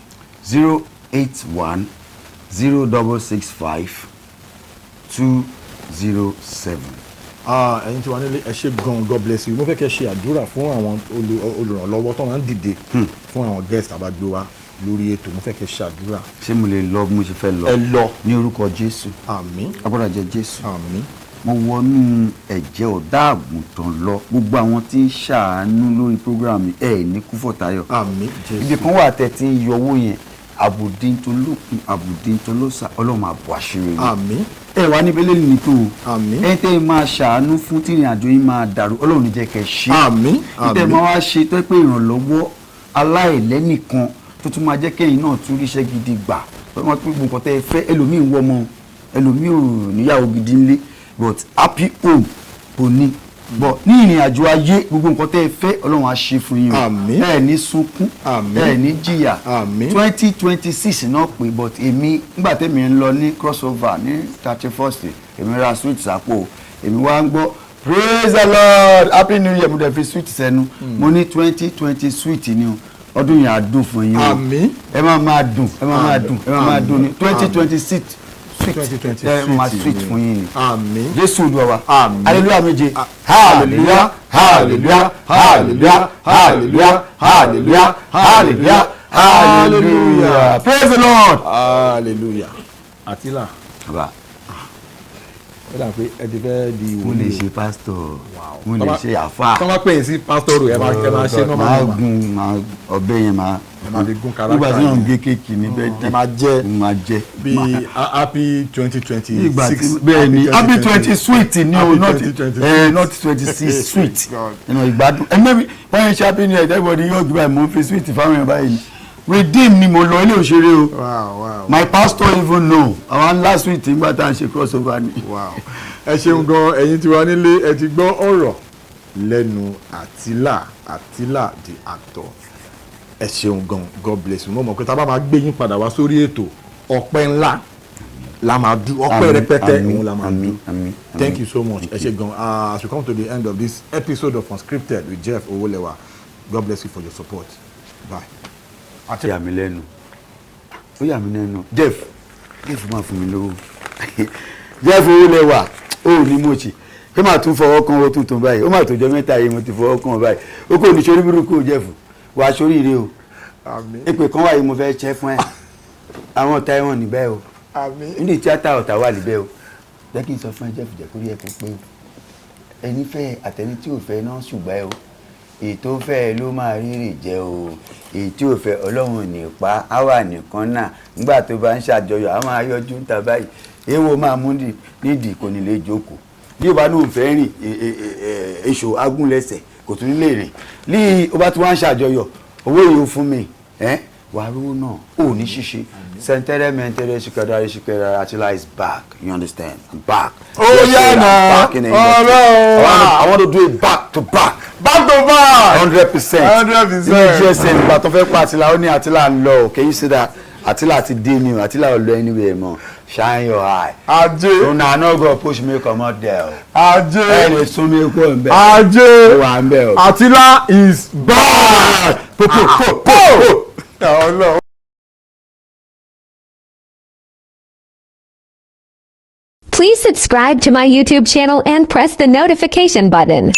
081 0665 207. Ẹ̀yin tí wà nílé ẹ ṣé gan, God bless you. Mo fẹ́ kẹ́ ṣe àdúrà fún àwọn olùrànlọ́wọ́ tó máa ń dìde fún àwọn guest àbágbé wa lórí ètò. Mo fẹ́ kẹ́ ṣe àdúrà. Ṣé mo lè lọ bí mo ṣe fẹ́ lọ? Ẹ lọ. Ní orúkọ Jésù. Àmín. Agbára jẹ Jésù. Àmín. Mo wọnú ẹ̀jẹ̀ ọ̀dá àgùntàn lọ. Gbogbo àwọn tí ń ṣàánú lórí program ẹ̀ ní Kúfọ̀táyọ̀. Àmín Jésù. Ibi kan wà tẹ́ tí ń yọ owó yẹn àbùdíntolókun àbùdíntolósà Ọlọ́run máa bọ̀ àṣírí yẹn. Àmín. Ẹ wà níbẹ̀ lẹ́nu ní tó o. Àmín. Ẹ tẹ́ ẹ máa ṣàánú fún tí ìrìn àjò yín máa dàrú Ọlọ́run ní jẹ́ kẹ́ ṣe. Àmín. Tẹ́ ẹ máa wá ṣe tó pé ìrànlọ́wọ́ aláìlẹ́nìkan tó tún máa jẹ́ kẹ́yìn náà tún ríṣẹ́ gidi gbà. Wọ́n pín gbogbo nǹkan tẹ́ ẹ fẹ́ ẹlòmíì ń wọ́ ọmọ ẹlòmíì ò níyàwó gidi ńlé but happy home kò ní. But ní ìrìn àjò ayé gbogbo nǹkan tẹ́ ẹ fẹ́ Ọlọ́run á ṣe fún yín o. Àmín. Ẹ ní sunkún. Àmín. Ẹ ní jìyà. Àmín. 2026 náà pé but èmi nígbà tẹ́mi ń lọ ní crossover ní 31st èmi ra sweet sápò èmi wá ń gbọ́ praise the Lord happy new year mo dẹ̀ fi sweet sẹ́nu mo ní 2020 sweet ni o ọdún yẹn á dùn fún yín o. Àmín. Ẹ máa dùn ẹ máa dùn ẹ máa dùn ní 2026 sweet 2020 ẹ máa sweet fún yín ni. Àmín. Jésù Olúwa wa. Àmín. Hallelujah méje. Hallelujah, hallelujah, hallelujah, hallelujah, hallelujah, hallelujah, hallelujah. Praise the Lord. Hallelujah. Attila, Baba, ó dà pé ẹ ti fẹ́ di mo lè wòlíì. ṣe pastor, Wow. mo lè ṣe àfáà. Tọ́ bá pè é sí pásítọ̀rù ẹ máa ṣe nọ́mà máa nọ́mà. gun ọbẹ̀ yẹn máa fi gun káràkà nígbà tí wọ́n yẹn. gé kéèkì ní bẹ́ẹ̀dì Ẹ máa jẹ máa jẹ. bí happy 2026. Ìgbà tí bẹ́ẹ̀ ni happy 20 sweet ni o Happy not 2026. not 26 sweet God. ìgbádùn ẹ mẹ́bi báyìí ṣe happy new year everybody yóò gbé báyìí mo ń fi sweet fáwọn èèyàn báyìí redeem ni mo lọ ilé òṣèré o. Wow, wow. My pastor even know àwọn last week nígbà tá à ń ṣe crossover ni. Wow. Ẹ ṣeun gan, ẹ̀yin tí wà nílé ẹ ti gbọ́ ọ̀rọ̀ lẹ́nu Attila the actor. Ẹ ṣeun gan, God bless you. Mo mọ̀ pé tá a bá máa gbé yín padà wá sórí ètò ọpẹ́ ńlá la máa dú ọpẹ́ rẹpẹtẹ òun la máa dú. Thank you so much. Ẹ ṣé gan. As we come to the end of this episode of Unscripted with Jeff Owolewa, God bless you for your support. Bye. Ó yà mí lẹ́nu Jeff máa fún mi lówó Jeff Owolewa ó ní mo ṣe kí máa tún fọwọ́ kan owó tuntun báyìí ó máa tó jọ mẹ́ta yìí mo ti fọwọ́ kan báyìí ó kò ní sórí burúkú Jeff wà á sóríire o ìpè kan wáyé mo fẹ́ ṣẹ́ fún ẹ àwọn ọ̀tá ẹ̀wọ̀n níbẹ̀ o níbi tíátà ọ̀tá wà níbẹ̀ o jẹ́ kí n sọ fún ẹ Jeff jẹ́ kórí ẹ̀ kó pé o ẹni fẹ́ àtẹni tí ò fẹ́ náà ṣùgbọ́n ẹ o èyí tó fẹ́ ló máa rírì jẹ́ o èyí tí ò fẹ́ Ọlọ́run ní pa á wà nìkan náà nígbà tó bá ń ṣàjọyọ̀ á máa yọjú ń ta báyìí èèwọ̀ máa mú nídìí kò ní lè jókòó bí ó bá náà fẹ́ rìn èso agúnlẹ̀sẹ̀ kò tún lè rìn ní ó bá ti wá ń ṣàjọyọ̀ owó yìí ó fún mi wà á rówó náà ó ní ṣíṣe sẹńtẹrẹ mẹńtẹrẹ ṣìkẹrẹ Attila is back you understand I'm back. Oh yeah na I want to do it back to back. 100%. 100%. ní GSM ìgbà tó fẹ́ pa Attila ó ní Attila ń lọ can you see that Attila ti dé ni o Attila ò lọ anywhere mọ́ shine your eye. Ajé. una no go push me comot there o. Ajé. ẹ lè sún mi kó n bẹ. Ajé. ó wà ń bẹ o. Attila is back. No. Please subscribe to my YouTube channel and press the notification button.